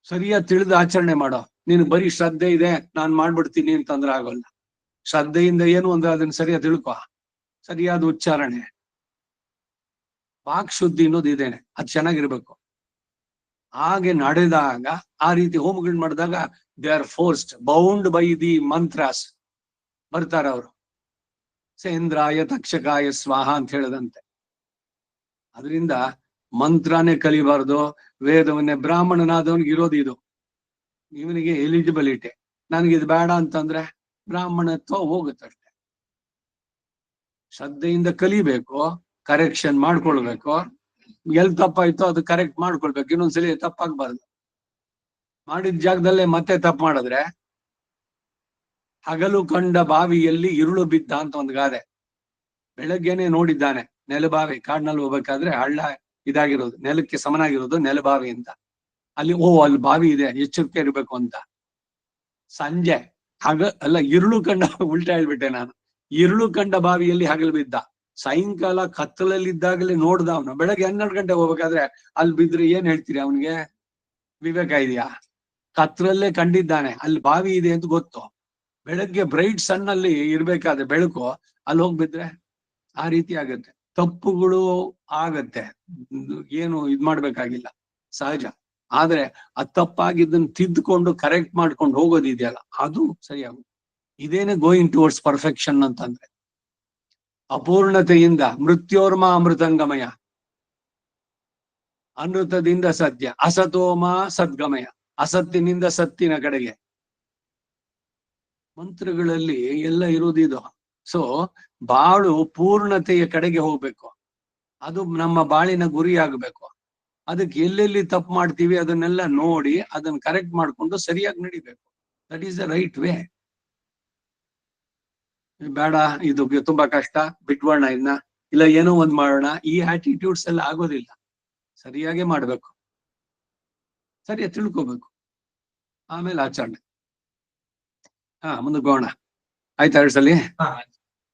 ಸರಿಯಾಗಿ ತಿಳಿದು ಆಚರಣೆ ಮಾಡೋ, ನೀನು ಬರೀ ಶ್ರದ್ಧೆ ಇದೆ ನಾನ್ ಮಾಡ್ಬಿಡ್ತೀನಿ ಅಂತಂದ್ರೆ ಆಗೋಲ್ಲ. ಶ್ರದ್ಧೆಯಿಂದ ಏನು ಅಂದ್ರೆ ಅದನ್ನ ಸರಿಯಾಗಿ ತಿಳ್ಕೊ, ಸರಿಯಾದ ಉಚ್ಚಾರಣೆ, ವಾಕ್ ಶುದ್ಧಿ ಅನ್ನೋದು ಇದೇನೆ, ಅದು ಚೆನ್ನಾಗಿರ್ಬೇಕು. ಹಾಗೆ ನಡೆದಾಗ, ಆ ರೀತಿ ಹೋಮಗಳ್ ಮಾಡಿದಾಗ they are forced bound by the mantras. ಬರ್ತಾರ ಅವರು ಸೇಂದ್ರಾಯ ತಕ್ಷಕಾಯ ಸ್ವಾಹ ಅಂತ ಹೇಳದಂತೆ. ಅದರಿಂದ ಮಂತ್ರನೇ ಕಲಿಬಾರ್ದು, ವೇದವನ್ನೇ. ಬ್ರಾಹ್ಮಣನಾದವನಿಗೆ ಇರೋದು ಇದು, ಇವನಿಗೆ ಎಲಿಜಿಬಿಲಿಟಿ. ನನಗಿದು ಬೇಡ ಅಂತಂದ್ರೆ ಬ್ರಾಹ್ಮಣತ್ವ ಹೋಗುತ್ತಷ್ಟೆ. ಶ್ರದ್ಧೆಯಿಂದ ಕಲಿಬೇಕು, ಕರೆಕ್ಷನ್ ಮಾಡ್ಕೊಳ್ಬೇಕು. ಎಲ್ ತಪ್ಪಾಯ್ತೋ ಅದು ಕರೆಕ್ಟ್ ಮಾಡ್ಕೊಳ್ಬೇಕು, ಇನ್ನೊಂದ್ಸಲಿ ತಪ್ಪಾಗ್ಬಾರ್ದು. ಮಾಡಿದ ಜಾಗದಲ್ಲೇ ಮತ್ತೆ ತಪ್ಪು ಮಾಡಿದ್ರೆ, ಹಗಲು ಕಂಡ ಬಾವಿಯಲ್ಲಿ ಇರುಳು ಬಿದ್ದ ಅಂತ ಒಂದು ಗಾದೆ. ಬೆಳಗ್ಗೆನೆ ನೋಡಿದ್ದಾನೆ ನೆಲಬಾವಿ, ಕಾಡಿನಲ್ಲಿ ಹೋಗ್ಬೇಕಾದ್ರೆ ಹಳ್ಳ ಇದಾಗಿರೋದು, ನೆಲಕ್ಕೆ ಸಮನಾಗಿರೋದು ನೆಲಬಾವಿ ಅಂತ. ಅಲ್ಲಿ ಅಲ್ಲಿ ಬಾವಿ ಇದೆ, ಎಚ್ಚರಿಕೆ ಇರ್ಬೇಕು ಅಂತ. ಸಂಜೆ ಇರುಳು ಕಂಡ, ಉಲ್ಟಾ ಹೇಳ್ಬಿಟ್ಟೆ ನಾನು, ಇರುಳು ಕಂಡ ಬಾವಿಯಲ್ಲಿ ಹಗಲು ಬಿದ್ದ. ಸಾಯಂಕಾಲ ಕತ್ತಲಲ್ಲಿದ್ದಾಗಲೇ ನೋಡ್ದ ಅವನು. ಬೆಳಗ್ಗೆ 12 ಗಂಟೆ ಹೋಗ್ಬೇಕಾದ್ರೆ ಅಲ್ಲಿ ಬಿದ್ರೆ ಏನ್ ಹೇಳ್ತೀರಿ? ಅವನಿಗೆ ವಿವೇಕ ಇದೆಯಾ? ಕತ್ತಲಲ್ಲೇ ಕಂಡಿದ್ದಾನೆ, ಅಲ್ಲಿ ಬಾವಿ ಇದೆ ಅಂತ ಗೊತ್ತು. ಬೆಳಗ್ಗೆ ಬ್ರೈಟ್ ಸನ್ ಅಲ್ಲಿ ಇರ್ಬೇಕಾದ್ರೆ ಬೆಳಕು, ಅಲ್ಲಿ ಹೋಗ್ಬಿದ್ರೆ ಆ ರೀತಿ ಆಗತ್ತೆ. ತಪ್ಪುಗಳು ಆಗತ್ತೆ, ಏನು ಇದ್ ಮಾಡ್ಬೇಕಾಗಿಲ್ಲ, ಸಹಜ. ಆದ್ರೆ ಆ ತಪ್ಪಾಗಿದ್ದನ್ನ ತಿದ್ದುಕೊಂಡು ಕರೆಕ್ಟ್ ಮಾಡ್ಕೊಂಡು ಹೋಗೋದಿದೆಯಲ್ಲ, ಅದು ಸರಿಯಾಗುತ್ತೆ. ಇದೇನೆ ಗೋಯಿಂಗ್ ಟುವರ್ಡ್ಸ್ ಪರ್ಫೆಕ್ಷನ್ ಅಂತಂದ್ರೆ. ಅಪೂರ್ಣತೆಯಿಂದ ಮೃತ್ಯೋರ್ಮ ಅಮೃತಂಗಮಯ, ಅನೃತದಿಂದ ಸತ್ಯ, ಅಸತೋಮ ಸದ್ಗಮಯ, ಅಸತ್ತಿನಿಂದ ಸತ್ತಿನ ಕಡೆಗೆ. ಮಂತ್ರಗಳಲ್ಲಿ ಎಲ್ಲ ಇರೋದಿದು. ಸೊ ಬಾಳು ಪೂರ್ಣತೆಯ ಕಡೆಗೆ ಹೋಗ್ಬೇಕು, ಅದು ನಮ್ಮ ಬಾಳಿನ ಗುರಿ ಆಗ್ಬೇಕು. ಅದಕ್ಕೆ ಎಲ್ಲೆಲ್ಲಿ ತಪ್ಪು ಮಾಡ್ತೀವಿ ಅದನ್ನೆಲ್ಲ ನೋಡಿ ಅದನ್ನ ಕರೆಕ್ಟ್ ಮಾಡ್ಕೊಂಡು ಸರಿಯಾಗಿ ನಡಿಬೇಕು. That is the right way. ಬೇಡ ಇದು ತುಂಬಾ ಕಷ್ಟ, ಬಿಟ್ಬೋಣ ಇದನ್ನ, ಇಲ್ಲ ಏನೋ ಒಂದ್ ಮಾಡೋಣ, ಈ ಆಟಿಟ್ಯೂಡ್ಸ್ ಎಲ್ಲ ಆಗೋದಿಲ್ಲ. ಸರಿಯಾಗಿ ಮಾಡ್ಬೇಕು, ಸರಿಯಾಗಿ ತಿಳ್ಕೋಬೇಕು, ಆಮೇಲೆ ಆಚರಣೆ. ಮುಂದಕ್ಕೆ ಹೋಗೋಣ ಆಯ್ತಾ? 2 ಸಲ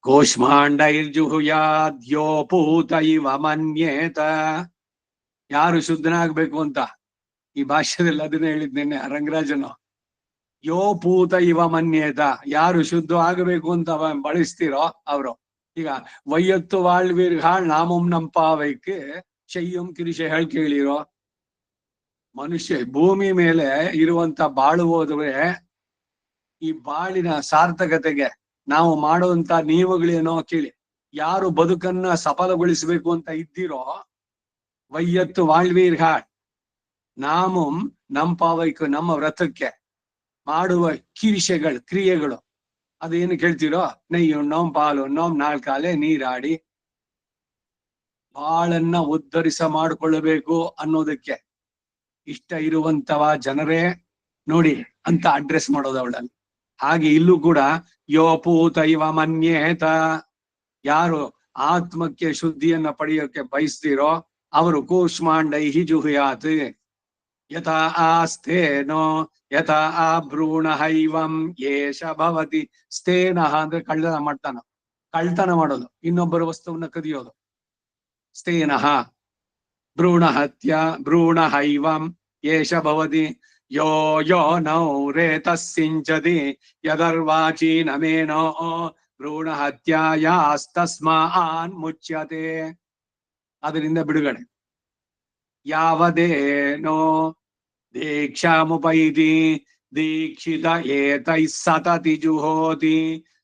ಕೂಷ್ಮಾಂಡೈರ್ಜುಹುಯಾದ್ಯೋಪೂತ ಇವ ಮನ್ಯೇತ. ಯಾರು ಶುದ್ಧನಾಗ್ಬೇಕು ಅಂತ ಈ ಭಾಷ್ಯದಲ್ಲಿ ಅದನ್ನೇ ಹೇಳಿದ್ದೇನೆ ರಂಗರಾಜನು. ಯೋ ಪೂತ ಇವ ಮನ್ಯೇತ, ಯಾರು ಶುದ್ಧ ಆಗಬೇಕು ಅಂತ ಬಳಸ್ತಿರೋ ಅವರು. ಈಗ ವೈಯತ್ತು வாழ்வீர்கள் நாமும் நம்பாவைக்கு செய்யும் ಕಿರಿಶೆ ಕೇಳಿರೋ. ಮನುಷ್ಯ ಭೂಮಿ ಮೇಲೆ ಇರುವಂತ ಬಾಳುವುದ್ರೆ ಈ ಬಾಳಿನ ಸಾರ್ಥಕತೆಗೆ ನಾವು ಮಾಡುವಂತ ನಿಯಮಗಳೇನೋ ಕೇಳಿ. ಯಾರು ಬದುಕನ್ನ ಸಫಲಗೊಳಿಸಬೇಕು ಅಂತ ಇದ್ದೀರೋ ವೈಯತ್ತು வாழ்வீர்கள் ನಾಮುಂ ನಮ್ ಪಾವೈಕು ನಮ್ಮ ವ್ರತಕ್ಕೆ ಮಾಡುವ ಕ್ರಿಯೆಗಳು ಅದೇನು ಕೇಳ್ತೀರೋ, ನೆಯ್ಯುಣ್ಣೋಂ ಪಾಲುಣ್ಣೋಂ ನಾಲ್ಕಾಲೆ ನೀರಾಡಿ ಬಾಳನ್ನ ಉದ್ಧರಿಸ ಮಾಡಿಕೊಳ್ಳಬೇಕು ಅನ್ನೋದಕ್ಕೆ ಇಷ್ಟ ಇರುವಂತವ ಜನರೇ ನೋಡಿ ಅಂತ ಅಡ್ರೆಸ್ ಮಾಡೋದು ಅವಳಲ್ಲಿ. ಹಾಗೆ ಇಲ್ಲೂ ಕೂಡ ಯೋ ಪೂತೈವ ಮನ್ಯೇತ, ಯಾರು ಆತ್ಮಕ್ಕೆ ಶುದ್ಧಿಯನ್ನ ಪಡೆಯೋಕೆ ಬಯಸ್ತೀರೋ ಅವರು ಕೂಷ್ಮಾಂಡೈಹಿ ಜುಹುಯಾತ್ ಯಥಾ ಆಸ್ತೇನೋ ಯಥಾ ಆ ಭ್ರೂಣ ಹೈವಂ ಯೇಷ ಭವತಿ. ಸ್ಥೇನಃ ಅಂದ್ರೆ ಕಳ್ತನ ಮಾಡೋದು, ಇನ್ನೊಬ್ಬರ ವಸ್ತುವನ್ನ ಕದಿಯೋದು. ಸ್ಥೇನಃ ಭ್ರೂಣ ಹತ್ಯ ಭ್ರೂಣ ಹೈವಂ ಯೇಷ ಭವತಿ ಯೋ ಯೋ ನೌ ರೇತಸ್ಸಿಂಚತಿ ಯದರ್ವಾಚಿ ನಮೇನೋ ಭ್ರೂಣ ಹತ್ಯಾಯಾಸ್ತಸ್ಮಾನ್ ಮುಚ್ಯತೆ. ಅದರಿಂದ ಬಿಡುಗಡೆ. ಯಾವದೇನೋ ದೀಕ್ಷಾಮುಪೈತಿ ದೀಕ್ಷಿತ ಏತೈ ಸತತಿ ಜುಹೋತಿ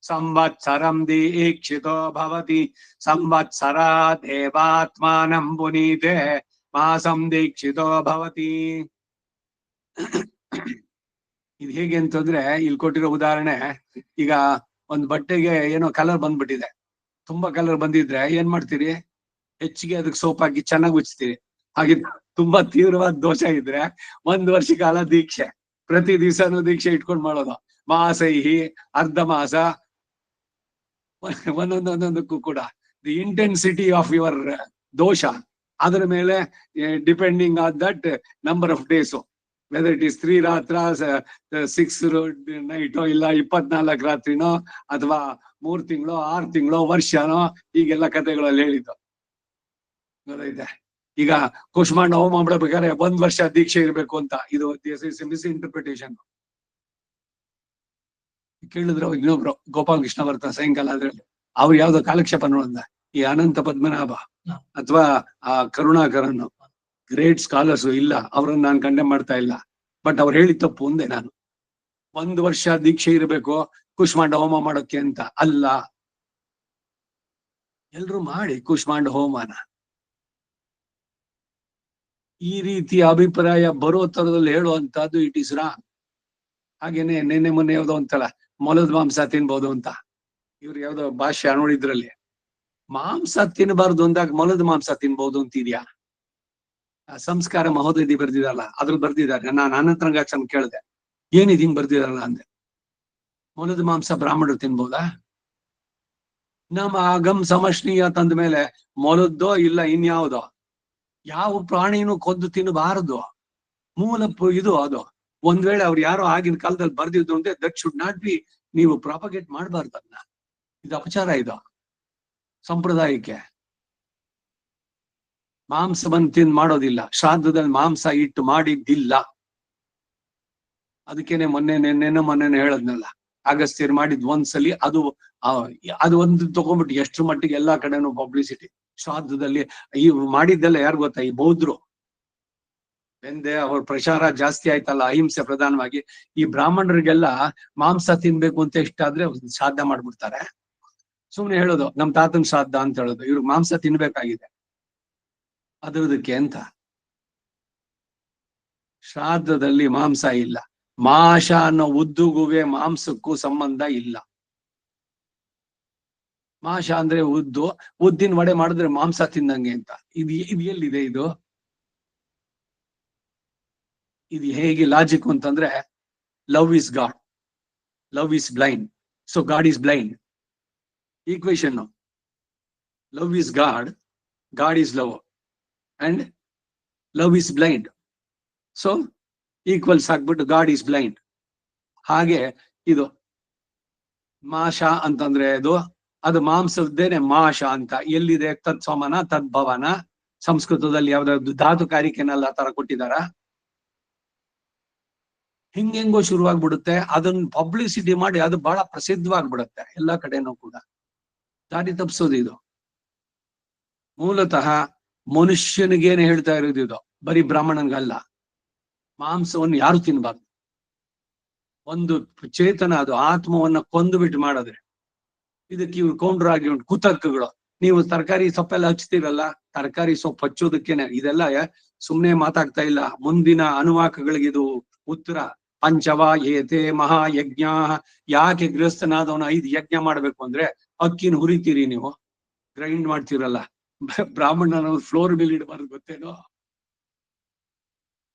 ಸಂವತ್ಸರಂ ದೀಕ್ಷಿತೋ ಭವತಿ ಸಂವತ್ಸರ ದೇವಾತ್ಮಾನಂ ಪುನೀತೆ ಮಾಸಂ ದೀಕ್ಷಿತೋ ಭವತಿ. ಇದು ಹೇಗೆ ಅಂತಂದ್ರೆ ಇಲ್ಲಿ ಕೊಟ್ಟಿರೋ ಉದಾಹರಣೆ, ಈಗ ಒಂದ್ ಬಟ್ಟೆಗೆ ಏನೋ ಕಲರ್ ಬಂದ್ಬಿಟ್ಟಿದೆ, ತುಂಬಾ ಕಲರ್ ಬಂದಿದ್ರೆ ಏನ್ ಮಾಡ್ತೀರಿ, ಹೆಚ್ಚಿಗೆ ಅದಕ್ಕೆ ಸೋಪ್ ಹಾಕಿ ಚೆನ್ನಾಗಿ ಉಚ್ತೀರಿ. ಹಾಗೆ ತುಂಬಾ ತೀವ್ರವಾದ ದೋಷ ಇದ್ರೆ 1 ವರ್ಷ ಕಾಲ ದೀಕ್ಷೆ, ಪ್ರತಿ ದಿವಸನೂ ದೀಕ್ಷೆ ಇಟ್ಕೊಂಡು ಮಾಡೋದು. ಮಾಸೈಹಿ ಅರ್ಧ ಮಾಸ, ಒಂದೊಂದೊಂದೊಂದಕ್ಕೂ ಕೂಡ ದಿ ಇಂಟೆನ್ಸಿಟಿ ಆಫ್ ಯುವರ್ ದೋಷ ಅದರ ಮೇಲೆ depending on that number of days, whether it is 3 ರಾತ್ರ 6 ನೈಟೋ ಇಲ್ಲ 24 ರಾತ್ರಿನೋ ಅಥವಾ 3 ತಿಂಗಳು 6 ತಿಂಗಳು ವರ್ಷನೋ, ಈಗೆಲ್ಲ ಕಥೆಗಳಲ್ಲಿ ಹೇಳಿದ್ದು ಗೊತ್ತೈತೆ. ಈಗ ಕುಷ್ಮಾಂಡ ಹೋಮ ಮಾಡ್ಬೇಕಾದ್ರೆ 1 ವರ್ಷ ದೀಕ್ಷೆ ಇರ್ಬೇಕು ಅಂತ, ಇದು ಮಿಸ್ ಇಂಟರ್ಪ್ರಿಟೇಷನ್. ಕೇಳಿದ್ರು ಇನ್ನೊಬ್ರು ಗೋಪಾಲ್ ಕೃಷ್ಣ ಬರ್ತಾರೆ ಸಾಯಂಕಾಲ ಅದ್ರಲ್ಲಿ, ಅವ್ರು ಯಾವ್ದೋ ಕಾಲಕ್ಷೇಪ ನೋಡಿದ, ಈ ಅನಂತ ಪದ್ಮನಾಭ ಅಥವಾ ಆ ಕರುಣಾಕರನ್ ಗ್ರೇಟ್ ಸ್ಕಾಲರ್ಸ್ ಇಲ್ಲ, ಅವ್ರನ್ನ ನಾನು ಕಂಡೆಮ್ ಮಾಡ್ತಾ ಇಲ್ಲ, ಬಟ್ ಅವ್ರು ಹೇಳಿ ತಪ್ಪು ಒಂದೇ. ನಾನು 1 ವರ್ಷ ದೀಕ್ಷೆ ಇರಬೇಕು ಕುಷ್ಮಾಂಡ ಹೋಮ ಮಾಡೋಕೆ ಅಂತ ಅಲ್ಲ. ಎಲ್ರು ಮಾಡಿ ಕುಷ್ಮಾಂಡ ಹೋಮನ. ಈ ರೀತಿಯ ಅಭಿಪ್ರಾಯ ಬರೋ ತರದಲ್ಲಿ ಹೇಳುವಂತದ್ದು ಇಟ್ ಇಸ್ ರಾಂಗ್. ಹಾಗೇನೆ ನೆನ್ನೆ ಮೊನ್ನೆ ಯಾವ್ದೋ ಅಂತಲ್ಲ ಮೊಲದ ಮಾಂಸ ತಿನ್ಬೋದು ಅಂತ, ಇವ್ರು ಯಾವ್ದೋ ಭಾಷ್ಯ ನೋಡಿದ್ರಲ್ಲಿ ಮಾಂಸ ತಿನ್ಬಾರ್ದು ಅಂದಾಗ ಮೊಲದ ಮಾಂಸ ತಿನ್ಬೋದು ಅಂತಿದ್ಯಾ? ಸಂಸ್ಕಾರ ಮಹೋದಯ ಬರ್ದಿದಾರಲ್ಲ ಅದ್ರಲ್ಲಿ ಬರ್ದಿದ್ದಾರೆ. ನಾನು ಅನಂತರಂಗಾಕ್ಷನ್ ಕೇಳಿದೆ ಏನಿದ್ ಹಿಂಗ್ ಬರ್ದಿದಾರಲ್ಲ ಅಂದೆ. ಮೊಲದ ಮಾಂಸ ಬ್ರಾಹ್ಮಣರು ತಿನ್ಬೋದಾ? ನಮ್ಮ ಆಗಮ್ ಸಮಷ್ಣೀಯ ತಂದ ಮೇಲೆ ಮೊಲದ್ದೋ ಇಲ್ಲ ಇನ್ಯಾವುದೋ, ಯಾವ ಪ್ರಾಣಿನೂ ಕೊಂದು ತಿನ್ನಬಾರದು, ಮೂಲ ಇದು ಅದು. ಒಂದ್ ವೇಳೆ ಅವ್ರು ಯಾರೋ ಆಗಿನ ಕಾಲದಲ್ಲಿ ಬರ್ದಿದ್ದು ಅಂದ್ರೆ ದಟ್ ಶುಡ್ ನಾಟ್ ಬಿ, ನೀವು ಪ್ರಾಪಗೇಟ್ ಮಾಡಬಾರ್ದು ಅದನ್ನ. ಇದು ಅಪಚಾರ, ಇದು ಸಂಪ್ರದಾಯಕ್ಕೆ. ಮಾಂಸವನ್ನು ತಿಂದು ಮಾಡೋದಿಲ್ಲ, ಶ್ರಾದ್ದದಲ್ಲಿ ಮಾಂಸ ಇಟ್ಟು ಮಾಡಿದ್ದಿಲ್ಲ. ಅದಕ್ಕೇನೆ ಮೊನ್ನೆ ಹೇಳದ್ನಲ್ಲ, ಅಗಸ್ತ್ಯರು ಮಾಡಿದ್ ಒಂದ್ಸಲಿ ಅದು ಒಂದು ತಗೊಂಡ್ಬಿಟ್ಟು ಎಷ್ಟ್ರ ಮಟ್ಟಿಗೆ ಎಲ್ಲಾ ಕಡೆನೂ ಪಬ್ಲಿಸಿಟಿ. ಶ್ರಾದ್ದದಲ್ಲಿ ಈ ಮಾಡಿದ್ದೆಲ್ಲ ಯಾರು ಗೊತ್ತಾ, ಈ ಬೌದ್ಧರು. ಎಂದೇ ಅವ್ರ ಪ್ರಚಾರ ಜಾಸ್ತಿ ಆಯ್ತಲ್ಲ, ಅಹಿಂಸೆ ಪ್ರಧಾನವಾಗಿ. ಈ ಬ್ರಾಹ್ಮಣರಿಗೆಲ್ಲ ಮಾಂಸ ತಿನ್ಬೇಕು ಅಂತ ಇಷ್ಟ ಆದ್ರೆ ಶ್ರಾದ್ದ ಮಾಡ್ಬಿಡ್ತಾರೆ. ಸುಮ್ನೆ ಹೇಳೋದು ನಮ್ ತಾತನ್ ಶ್ರಾದ್ದ ಅಂತ ಹೇಳೋದು, ಇವ್ರಿಗೆ ಮಾಂಸ ತಿನ್ಬೇಕಾಗಿದೆ ಅದಕ್ಕೆ ಅಂತ. ಶ್ರಾದ್ದದಲ್ಲಿ ಮಾಂಸ ಇಲ್ಲ. ಮಾಷ ಅನ್ನೋ ಉದ್ದುಗುವೆ ಮಾಂಸಕ್ಕೂ ಸಂಬಂಧ ಇಲ್ಲ. ಮಾಷ ಅಂದ್ರೆ ಉದ್ದಿನ ವಡೆ ಮಾಡಿದ್ರೆ ಮಾಂಸ ತಿಂದಂಗೆ ಅಂತ. ಇದು ಎಲ್ಲಿದೆ ಇದು? ಇದು ಹೇಗೆ ಲಾಜಿಕ್ ಅಂತಂದ್ರೆ, love is god, love is blind, so god is blind. Equation, love is god, god is love, and love is blind, so equals ಆಗ್ಬಿಟ್ಟು ಗಾಡ್ ಇಸ್ ಬ್ಲೈಂಡ್. ಹಾಗೆ ಇದು ಮಾಷ ಅಂತಂದ್ರೆ ಅದು ಮಾಂಸದ್ದೇನೆ ಮಾಷ ಅಂತ. ಎಲ್ಲಿದೆ? ತತ್ಸಮನ ತದ್ಭವನ. ಸಂಸ್ಕೃತದಲ್ಲಿ ಯಾವ್ದಾದ್ರು ಧಾತು ಕಾರಿಕೆನೆಲ್ಲ ತರ ಕೊಟ್ಟಿದಾರ? ಹಿಂಗೆಂಗೋ ಶುರುವಾಗ್ಬಿಡುತ್ತೆ. ಅದನ್ನ ಪಬ್ಲಿಸಿಟಿ ಮಾಡಿ ಅದು ಬಹಳ ಪ್ರಸಿದ್ಧವಾಗ್ಬಿಡುತ್ತೆ ಎಲ್ಲಾ ಕಡೆನೂ ಕೂಡ. ದಾರಿ ತಪ್ಪಿಸೋದು ಇದು. ಮೂಲತಃ ಮನುಷ್ಯನಿಗೇನೆ ಹೇಳ್ತಾ ಇರೋದು ಇದು, ಬರೀ ಬ್ರಾಹ್ಮಣನ್ಗಲ್ಲ. ಮಾಂಸವನ್ನು ಯಾರು ತಿನ್ಬಾರ್ದು. ಒಂದು ಚೇತನ, ಅದು ಆತ್ಮವನ್ನ ಕೊಂದು ಬಿಟ್ಟು ಮಾಡಿದ್ರೆ. ಇದಕ್ಕೆ ಇವ್ರು ಕೌಂಟರ್ ಆಗಿ ಉಂಟು ಕುತರ್ಕಗಳು. ನೀವು ತರಕಾರಿ ಸೊಪ್ಪೆಲ್ಲ ಹಚ್ತೀರಲ್ಲ, ತರಕಾರಿ ಸೊಪ್ಪು ಹಚ್ಚೋದಕ್ಕೇನೆ ಇದೆಲ್ಲ ಸುಮ್ನೆ ಮಾತಾಗ್ತಾ ಇಲ್ಲ. ಮುಂದಿನ ಅನುವಾಕಗಳಿಗೆ ಇದು ಉತ್ತರ. ಪಂಚವ ಏತೆ ಮಹಾಯಜ್ಞ. ಯಾಕೆ ಗೃಹಸ್ಥನಾದವನ 5 ಯಜ್ಞ ಮಾಡ್ಬೇಕು ಅಂದ್ರೆ, ಅಕ್ಕಿನ ಹುರಿತೀರಿ ನೀವು, ಗ್ರೈಂಡ್ ಮಾಡ್ತೀರಲ್ಲ, ಬ್ರಾಹ್ಮಣನ ಫ್ಲೋರ್ ಮೇಲೆ ಇಡಬಾರ್ದು ಗೊತ್ತೇನೋ.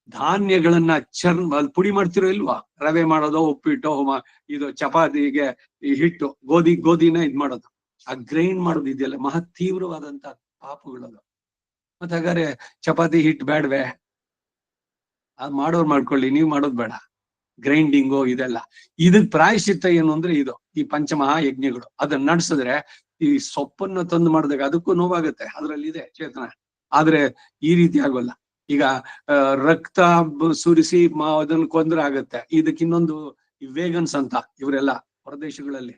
ಧಾನ್ಯಗಳನ್ನ ಪುಡಿ ಮಾಡ್ತಿರೋ ಇಲ್ವಾ, ರವೆ ಮಾಡೋದು, ಉಪ್ಪಿಟ್ಟು, ಇದು ಚಪಾತಿಗೆ ಈ ಹಿಟ್ಟು, ಗೋಧಿನ ಇದ್ ಮಾಡೋದು, ಆ ಗ್ರೈಂಡ್ ಮಾಡೋದು ಇದೆಯಲ್ಲ ಮಹಾ ತೀವ್ರವಾದಂತ ಪಾಪಗಳದು. ಮತ್ತೆ ಹಾಗಾದ್ರೆ ಚಪಾತಿ ಹಿಟ್ಟು ಬೇಡವೆ? ಅದ್ ಮಾಡೋರು ಮಾಡ್ಕೊಳ್ಳಿ, ನೀವ್ ಮಾಡೋದ್ ಬೇಡ. ಗ್ರೈಂಡಿಂಗು ಇದೆಲ್ಲ, ಇದಕ್ ಪ್ರಾಯಶ್ಚಿತ್ತ ಏನು ಅಂದ್ರೆ ಇದು ಈ ಪಂಚಮಹಾಯಜ್ಞಗಳು. ಅದನ್ನ ನಡೆಸಿದ್ರೆ ಈ ಸೊಪ್ಪನ್ನ ತಂದು ಮಾಡಿದಾಗ ಅದಕ್ಕೂ ನೋವಾಗುತ್ತೆ, ಅದ್ರಲ್ಲಿ ಇದೆ ಚೇತನ. ಆದ್ರೆ ಈ ರೀತಿ ಆಗೋಲ್ಲ. ಈಗ ರಕ್ತ ಸುರಿಸಿ ಅದನ್ನ ಕೊಂದ್ರೆ ಆಗತ್ತೆ. ಇದಕ್ಕೆ ಇನ್ನೊಂದು ವೇಗನ್ಸ್ ಅಂತ ಇವರೆಲ್ಲ ಹೊರದೇಶಗಳಲ್ಲಿ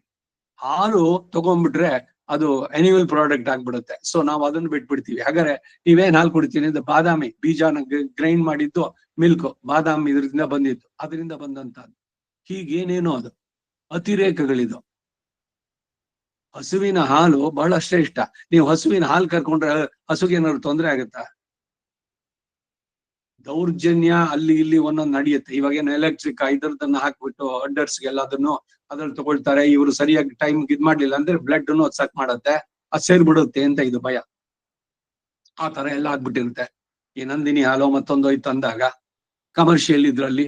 ಹಾಲು ತಗೊಂಡ್ಬಿಟ್ರೆ ಅದು ಅನಿಮಲ್ ಪ್ರಾಡಕ್ಟ್ ಆಗ್ಬಿಡುತ್ತೆ. ಸೊ ನಾವು ಅದನ್ನ ಬಿಟ್ಬಿಡ್ತೀವಿ. ಹಾಗಾದ್ರೆ ನೀವೇನ್ ಹಾಲು ಕುಡಿತೀನಿ ಅಂದ್ರೆ ಬಾದಾಮಿ ಬೀಜನ ಗ್ರೈಂಡ್ ಮಾಡಿದ್ದು ಮಿಲ್ಕ್, ಬಾದಾಮಿ ಇದರಿಂದ ಬಂದಿದ್ದು, ಅದರಿಂದ ಬಂದಂತದ್ದು. ಹೀಗೇನೇನೋ ಅದು ಅತಿರೇಕಗಳಿದು. ಹಸುವಿನ ಹಾಲು ಬಹಳ ಶ್ರೇಷ್ಠ. ನೀವು ಹಸುವಿನ ಹಾಲು ಕರ್ಕೊಂಡ್ರೆ ಹಸುಗೆ ಏನಾದ್ರು ತೊಂದರೆ ಆಗತ್ತಾ? ದೌರ್ಜನ್ಯ ಅಲ್ಲಿ ಇಲ್ಲಿ ಒಂದೊಂದು ನಡೆಯುತ್ತೆ. ಇವಾಗ ಏನು ಎಲೆಕ್ಟ್ರಿಕ್ ಇದರದನ್ನ ಹಾಕ್ಬಿಟ್ಟು ಅಡ್ಡರ್ಸ್ಗೆಲ್ಲ ಅದನ್ನು ಅದ್ರಲ್ಲಿ ತಗೊಳ್ತಾರೆ. ಇವರು ಸರಿಯಾಗಿ ಟೈಮ್ ಇದ್ ಮಾಡ್ಲಿಲ್ಲ ಅಂದ್ರೆ ಬ್ಲಡ್ ಅನ್ನು ಸಕ್ ಮಾಡತ್ತೆ, ಅದು ಸೇರ್ಬಿಡುತ್ತೆ ಅಂತ ಇದು ಭಯ. ಆ ತರ ಎಲ್ಲ ಆಗ್ಬಿಟ್ಟಿರುತ್ತೆ. ಈ ನಂದಿನಿ ಹಾಲು ಮತ್ತೊಂದು ಹೋಯ್ತು ಅಂದಾಗ ಕಮರ್ಷಿಯಲ್ ಇದ್ರಲ್ಲಿ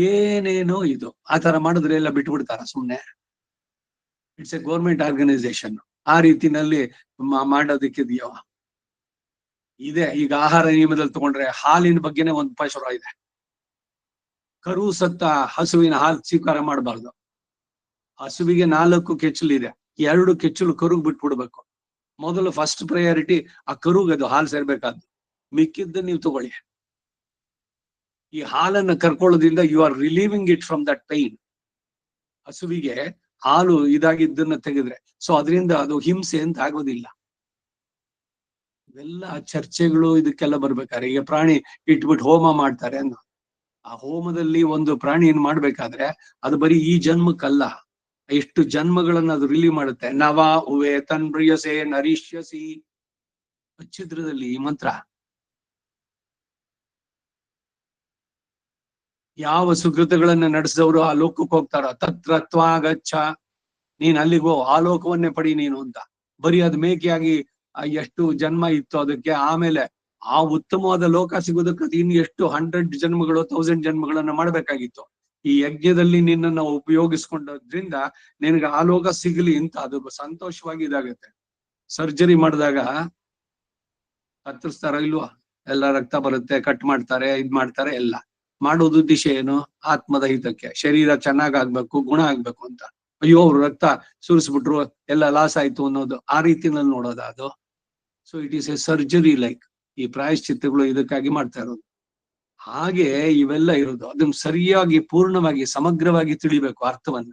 ಏನೇನೋ ಇದು ಆ ತರ ಮಾಡಿದ್ರೆ ಎಲ್ಲ ಬಿಟ್ಬಿಡ್ತಾರ ಸುಮ್ನೆ? It's a government organisation. ಆ ರೀತಿನಲ್ಲಿ ಮಾಡೋದಕ್ಕಿದೆಯೋ ಇದೆ. ಈಗ ಆಹಾರ ನಿಯಮದಲ್ಲಿ ತಗೊಂಡ್ರೆ ಹಾಲಿನ ಬಗ್ಗೆನೇ ಒಂದು ಉಪಶರ ಇದೆ. ಕರು ಸತ್ತ ಹಸುವಿನ ಹಾಲು ಸ್ವೀಕಾರ ಮಾಡಬಾರ್ದು. ಹಸುವಿಗೆ 4 ಕೆಚ್ಚಲಿದೆ, 2 ಕೆಚ್ಚಲು ಕರುಗ್ ಬಿಟ್ಬಿಡ್ಬೇಕು. ಮೊದಲು ಫಸ್ಟ್ ಪ್ರಯಾರಿಟಿ ಆ ಕರುಗೆ ಅದು ಹಾಲು ಸೇರ್ಬೇಕಾದ್ದು. ಮಿಕ್ಕಿದ್ದ ನೀವು ತಗೊಳ್ಳಿ. ಈ ಹಾಲನ್ನ ಕರ್ಕೊಳ್ಳೋದ್ರಿಂದ you are relieving it from that pain. ಹಸುವಿಗೆ ಹಾಲು ಇದಾಗಿದ್ದನ್ನ ತೆಗೆದ್ರೆ ಸೊ ಅದರಿಂದ ಅದು ಹಿಂಸೆ ಅಂತ ಆಗೋದಿಲ್ಲ. ಇವೆಲ್ಲ ಚರ್ಚೆಗಳು ಇದಕ್ಕೆಲ್ಲ ಬರ್ಬೇಕಾದ್ರೆ, ಈಗ ಪ್ರಾಣಿ ಇಟ್ಬಿಟ್ಟು ಹೋಮ ಮಾಡ್ತಾರೆ ಅನ್ನೋ, ಆ ಹೋಮದಲ್ಲಿ ಒಂದು ಪ್ರಾಣಿಯನ್ನು ಮಾಡ್ಬೇಕಾದ್ರೆ ಅದು ಬರೀ ಈ ಜನ್ಮಕ್ಕಲ್ಲ, ಎಷ್ಟು ಜನ್ಮಗಳನ್ನ ಅದು ರಿಲೀವ್ ಮಾಡುತ್ತೆ. ನವ ಉವೆ ತನ್ಪ್ರಿಯಸೆ ನರಿಷ್ಯಸಿ ಅಚ್ಚಿದ್ರದಲ್ಲಿ ಈ ಮಂತ್ರ. ಯಾವ ಸುಕೃತಗಳನ್ನ ನಡೆಸಿದವರು ಆ ಲೋಕಕ್ಕೆ ಹೋಗ್ತಾರ, ತತ್ರತ್ವಾಗಚ್ಚ, ನೀನ್ ಅಲ್ಲಿಗೋ ಆ ಲೋಕವನ್ನೇ ಪಡಿ ನೀನು ಅಂತ. ಬರೀ ಅದ್ ಮೇಕೆಯಾಗಿ ಎಷ್ಟು ಜನ್ಮ ಇತ್ತು ಅದಕ್ಕೆ, ಆಮೇಲೆ ಆ ಉತ್ತಮವಾದ ಲೋಕ ಸಿಗೋದಕ್ಕೆ ಅದು ಇನ್ನು ಎಷ್ಟು 100 ಜನ್ಮಗಳು 1000 ಜನ್ಮಗಳನ್ನ ಮಾಡ್ಬೇಕಾಗಿತ್ತು. ಈ ಯಜ್ಞದಲ್ಲಿ ನಿನ್ನನ್ನು ಉಪಯೋಗಿಸ್ಕೊಂಡದ್ರಿಂದ ನಿನಗೆ ಆ ಲೋಕ ಸಿಗ್ಲಿ ಅಂತ ಅದು ಸಂತೋಷವಾಗಿ ಇದಾಗತ್ತೆ. ಸರ್ಜರಿ ಮಾಡಿದಾಗ ಕತ್ತರಿಸ್ತಾರ ಇಲ್ವಾ, ಎಲ್ಲ ರಕ್ತ ಬರುತ್ತೆ, ಕಟ್ ಮಾಡ್ತಾರೆ, ಇದ್ ಮಾಡ್ತಾರೆ. ಎಲ್ಲ ಮಾಡೋದು ಉದ್ದೇಶ ಏನು? ಆತ್ಮದ ಹಿತಕ್ಕೆ, ಶರೀರ ಚೆನ್ನಾಗಾಗ್ಬೇಕು, ಗುಣ ಆಗ್ಬೇಕು ಅಂತ. ಅಯ್ಯೋ ಅವ್ರು ರಕ್ತ ಸುರಿಸ್ಬಿಟ್ರು, ಎಲ್ಲ ಲಾಸ್ ಆಯ್ತು ಅನ್ನೋದು ಆ ರೀತಿನಲ್ಲಿ ನೋಡೋದ ಅದು? So it is A surgery like. ಈ ಪ್ರಾಯಶ್ಚಿತ್ತಗಳು ಇದಕ್ಕಾಗಿ ಮಾಡ್ತಾ ಇರೋದು. ಹಾಗೆ ಇವೆಲ್ಲ ಇರೋದು, ಅದನ್ನ ಸರಿಯಾಗಿ ಪೂರ್ಣವಾಗಿ ಸಮಗ್ರವಾಗಿ ತಿಳಿಬೇಕು ಅರ್ಥವನ್ನ.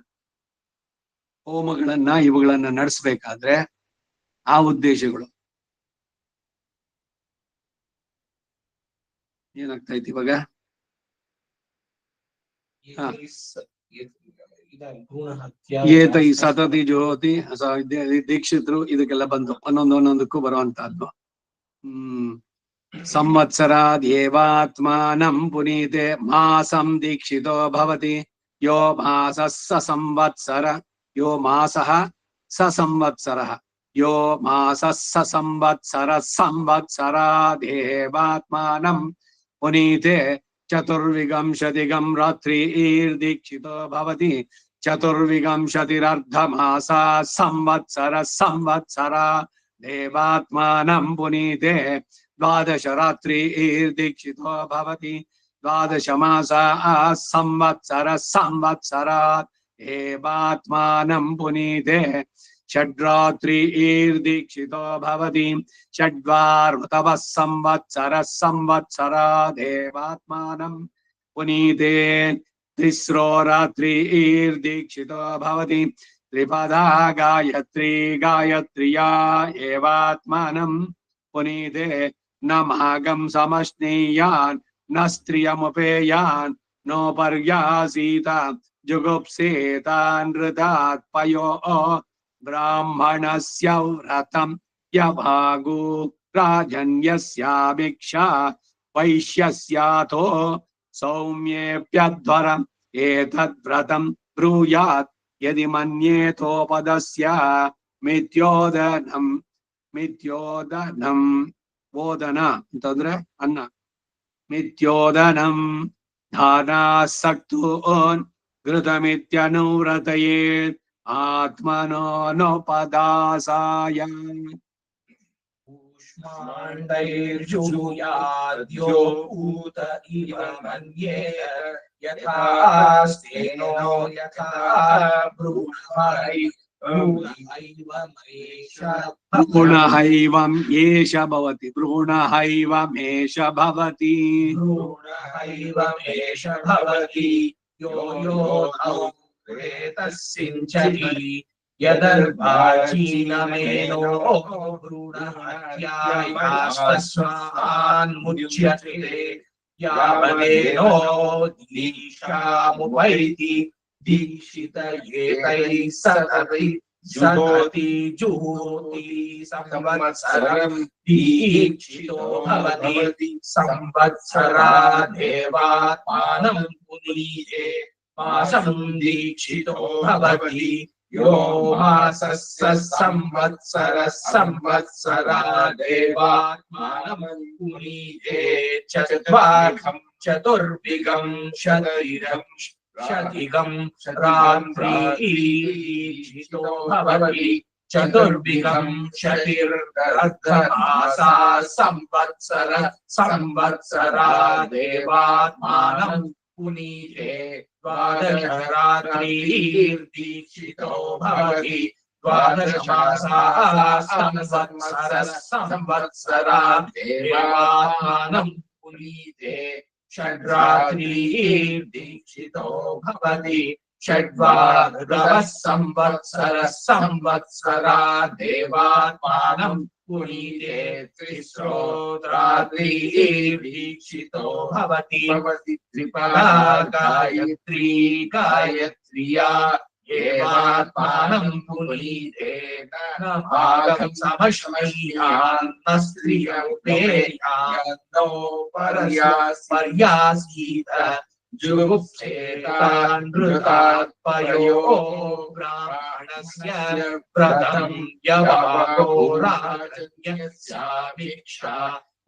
ಹೋಮಗಳನ್ನ ಇವುಗಳನ್ನ ನಡೆಸ್ಬೇಕಾದ್ರೆ ಆ ಉದ್ದೇಶಗಳು ಏನಾಗ್ತೈತಿ ಇವಾಗ? ಏತೈ ಸತತಿ ಜ್ಯೋತಿ ದೀಕ್ಷಿತರು ಇದಕ್ಕೆಲ್ಲ ಬಂದು ಒಂದೊಂದಕ್ಕೂ ಬರುವಂತಹದ್ದು. ಸಂವತ್ಸರಾದೇವಾತ್ಮಾನಂ ಪುನೀತೆ ಮಾಸಂ ದೀಕ್ಷಿತೋ ಭವತಿ ಯೋ ಮಾಸಃ ಸ ಸಂವತ್ಸರ ಯೋ ಮಾಸಃ ಸ ಸಂವತ್ಸರ ಯೋ ಮಾಸಃ ಸ ಸಂವತ್ಸರ ಸಂವತ್ಸರಾದೇವಾತ್ಮಾನಂ ಪುನೀತೆ ಚತುರ್ವಿಂಶತಿಗಂ ರಾತ್ರಿರ್ದೀಕ್ಷಿತೋ ಭವತಿ ಚತುರ್ವಿಂಶತಿರರ್ಧಮಾಸ ಸಂವತ್ಸರ ಸಂವತ್ಸರ ದೇವಾತ್ಮಾನಂ ಪುನೀತೆ ದ್ವಾದಶ ರಾತ್ರಿರ್ದೀಕ್ಷಿತೋ ಭವತಿ ದ್ವಾದಶ ಮಾಸ ಸಂವತ್ಸರ ಸಂವತ್ಸರ ದೇವಾತ್ಮಾನಂ ಪುನೀತೆ ಷಡ್ರಾತ್ರಿರ್ದೀಕ್ಷಿತೋ ಭವತಿ ಷಡ್ವಾರ್ವತವ ಸಂವತ್ಸರ ಸಂವತ್ಸರ ದೇವಾತ್ಮಾನಂ ಪುನೀತೆ ತಿಸ್ರೋ ರಾತ್ರಿರ್ದೀಕ್ಷಿತೋ ಭವತಿ ತ್ರಿಪದಾ ಗಾಯತ್ರಿ ಗಾಯತ್ರ್ಯಾ ಏವಾತ್ಮಾನಂ ಪುನೀತೆ ನ ಮಾಗಂ ಸಮಶ್ನೇಯಾನ್ ನ ಸ್ತ್ರಿಯಮುಪೇಯಾನ್ ನೋ ಪರ್ಯಾಸೀತ जुगुप्सेतानृतात्पयो ब्राह्मणस्य व्रतं यभागो राजन्यस्याभिक्षा वैश्यस्याथो सौम्येऽप्यध्वरम् एतद्व्रतं ब्रूयात् यदि मन्येतोपदस्य ಮಿತ್ಯೋದನಂ ಮಿತ್ಯೋದನಂ ಓದನ ಅಂತಂದ್ರೆ ಅನ್ನ ಮಿತ್ಯೋದನಂ ಧಾನಾಸಕ್ತೋನ್ ಘೃತಮಿತ್ಯನುವ್ರತಯೇ ಆತ್ಮನೋಪದಾಸಾಯ ऊष्माण्डैर्जुहुयाद्यो ऊत इव मन्ये यथा स्तेनो यथा भ्रूणहैवं येष भवति भ्रूणहैवमेष भवति भ्रूणहैवमेष भवति यो यो तस्सिञ्चति यदर्भाचीनमेनो भ्रूणहत्यायास्तस्मान्मुच्यते यावदेनो दीक्षामुपैति दीक्षितयेतैः सततैः जुहोति जुहोति संवत्सरं दीक्षितो भवति संवत्सरादेवात्मानं पुनीते मासं दीक्षितो भवति यो मासस्य संवत्सरः संवत्सरादेवात्मानं पुनीते चत्वारं चतुर्विगं शतैरं शतिगं रात्रिदीक्षितो भवति चतुर्विगं शतिर्गर्भमासा संवत्सर संवत्सरादेवात्मानं पुनीते द्वादश रात्रिदीक्षितो भवति द्वादश मासाः संवत्सरः संवत्सरादेवात्मानं पुनीते षड्रात्रिदीक्षितो भवति षड्वादश संवत्सरः संवत्सरादेवात्मानं पुनीते त्रिस्रो रात्रिदीक्षितो भवति त्रिपदा गायत्री गायत्र्या एवात्मानं पुनीते भागं समश्मह्यान्न स्त्रियौपेयान्नो पर्यासीत जुगुप्सेतानृतात्पयो ब्राह्मणस्य व्रतं यवाको राजन्यस्याभिक्षा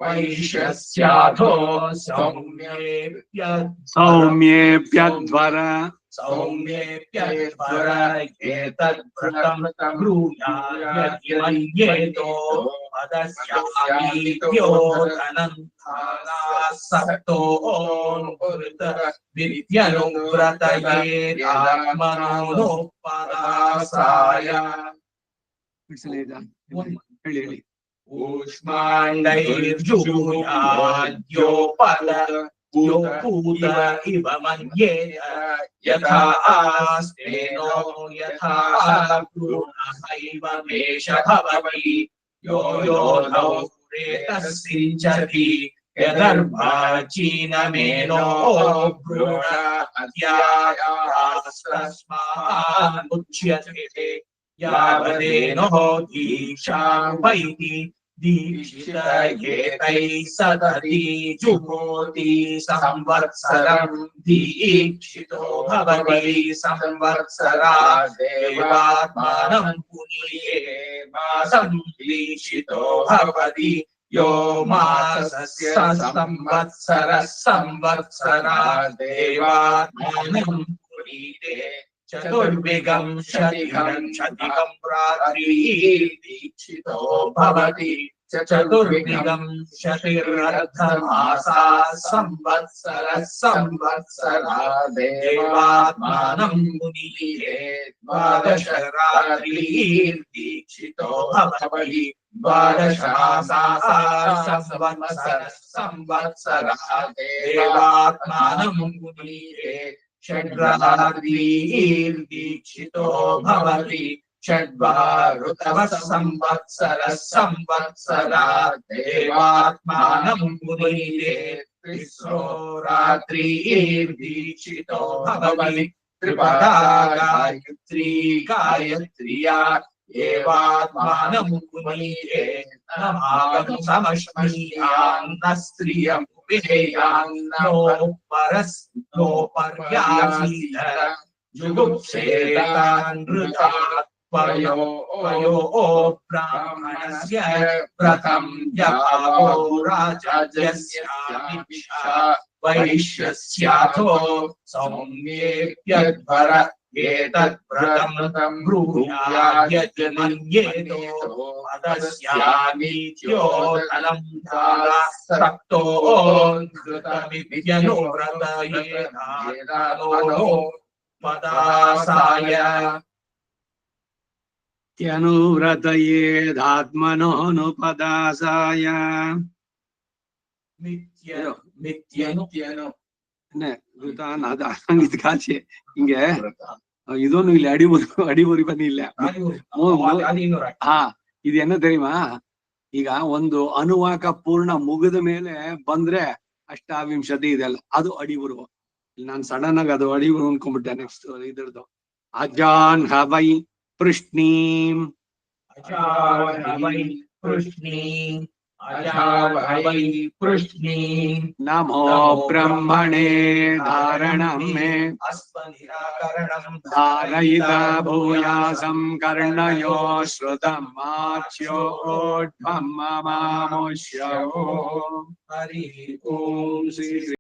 वैश्यस्याथो सौम्येऽप्यध्वर सौम्येऽप्यध्वर एतद्व्रतं ब्रूयात् मन्येतो पदस्यामीत्योदनं धानासक्तोऽनुवृत विद्यनुव्रतयेदात्मनोपदासाय ಹೇಳಿ ऊष्माण्डैर्जुहुयाद्योपद योपूत इव मन्येत यथा आस्तेनो यथा भ्रूणहैवमेष भवति यो यो तस्सिञ्चति यदर्भाचीनमेनो भ्रूणहत्यायास्तस्मान्मुच्यते यावदेनो दीक्षामुपैति दीक्षितयेतैः सतति जुहोति संवत्सरं दीक्षितो भवति संवत्सरादेवात्मानं पुनीते मासं दीक्षितो भवति यो मासस्य संवत्सरः संवत्सरादेवात्मानं पुनीते चतुर्विगं शतिगं शतिगं रात्रिदीक्षितो भवति चतुर्विगं शतिरर्धमासा संवत्सरः संवत्सरादेवात्मानं पुनीते द्वादश रात्रिदीक्षितो भवति द्वादश मासाः संवत्सरः संवत्सरादेवात्मानं पुनीते षड्रात्रिदीक्षितो भवति षड्वारुतवः संवत्सरः संवत्सरादेवात्मानं पुनीते त्रिस्रो रात्रिदीक्षितो भवति त्रिपदा गायत्री गायत्र्या एवात्मानमुनीरे नमागं समश्मीयान्न स्त्रियं विधेयान्नो परस्नो पर्यासीत जुगुप्सेतानृता वयो ब्राह्मणस्य व्रतं यावो राजस्यामिक्षा वैश्यस्याथो सौम्येऽप्यध्वर एतद्व्रतं ब्रूयाद्यजमन्येतो पदस्यामीत्योतलं धारा सक्तोऽन्धृतमित्यनुव्रतयेनानो पदासाय ತ್ಯನುವ್ರತಯೇದಾತ್ಮನೋನುಪದಾಸಾಯ ಮಿಥ್ಯನು ಇದು ಕಾಚೆ ಹಿಂಗೆ ಇದೊಂದು ಇಲ್ಲಿ ಅಡಿಬುರಿ ಬಂದಿಲ್ಲ. ಹಾ, ಇದೇನು தெரியுமா? ಈಗ ಒಂದು ಅನುವಾಕ ಪೂರ್ಣ ಮುಗಿದ ಮೇಲೆ ಬಂದ್ರೆ ಅಷ್ಟಾವಿಂಶತಿ ಇದೆಲ್ಲ ಅದು ಅಡಿಬುರು. ನಾನು ಸಡನ್ ಆಗಿ ಅದು ಅಡಿಬುರು ಅನ್ಕೊಂಡ್ಬಿಟ್ಟೆ. ನೆಕ್ಸ್ಟ್ ಇದ್ರದ್ದು ಅಜಾನ್ ಹವೈ ಪೃಷ್ಣೀಂ ನಮೋ ಬ್ರಹ್ಮಣೇ ಧಾರಣಂ ಮೇ ಧಾರಯಿತ ಭೂಯಾಸಂ ಕರ್ಣಯೋ ಶ್ರುತಂ ಮಾಚ್ಯೋಢ್ವಂ ಮಮಾಮುಷ್ಯೋ. ಹರಿ ಓಂ ಶ್ರೀ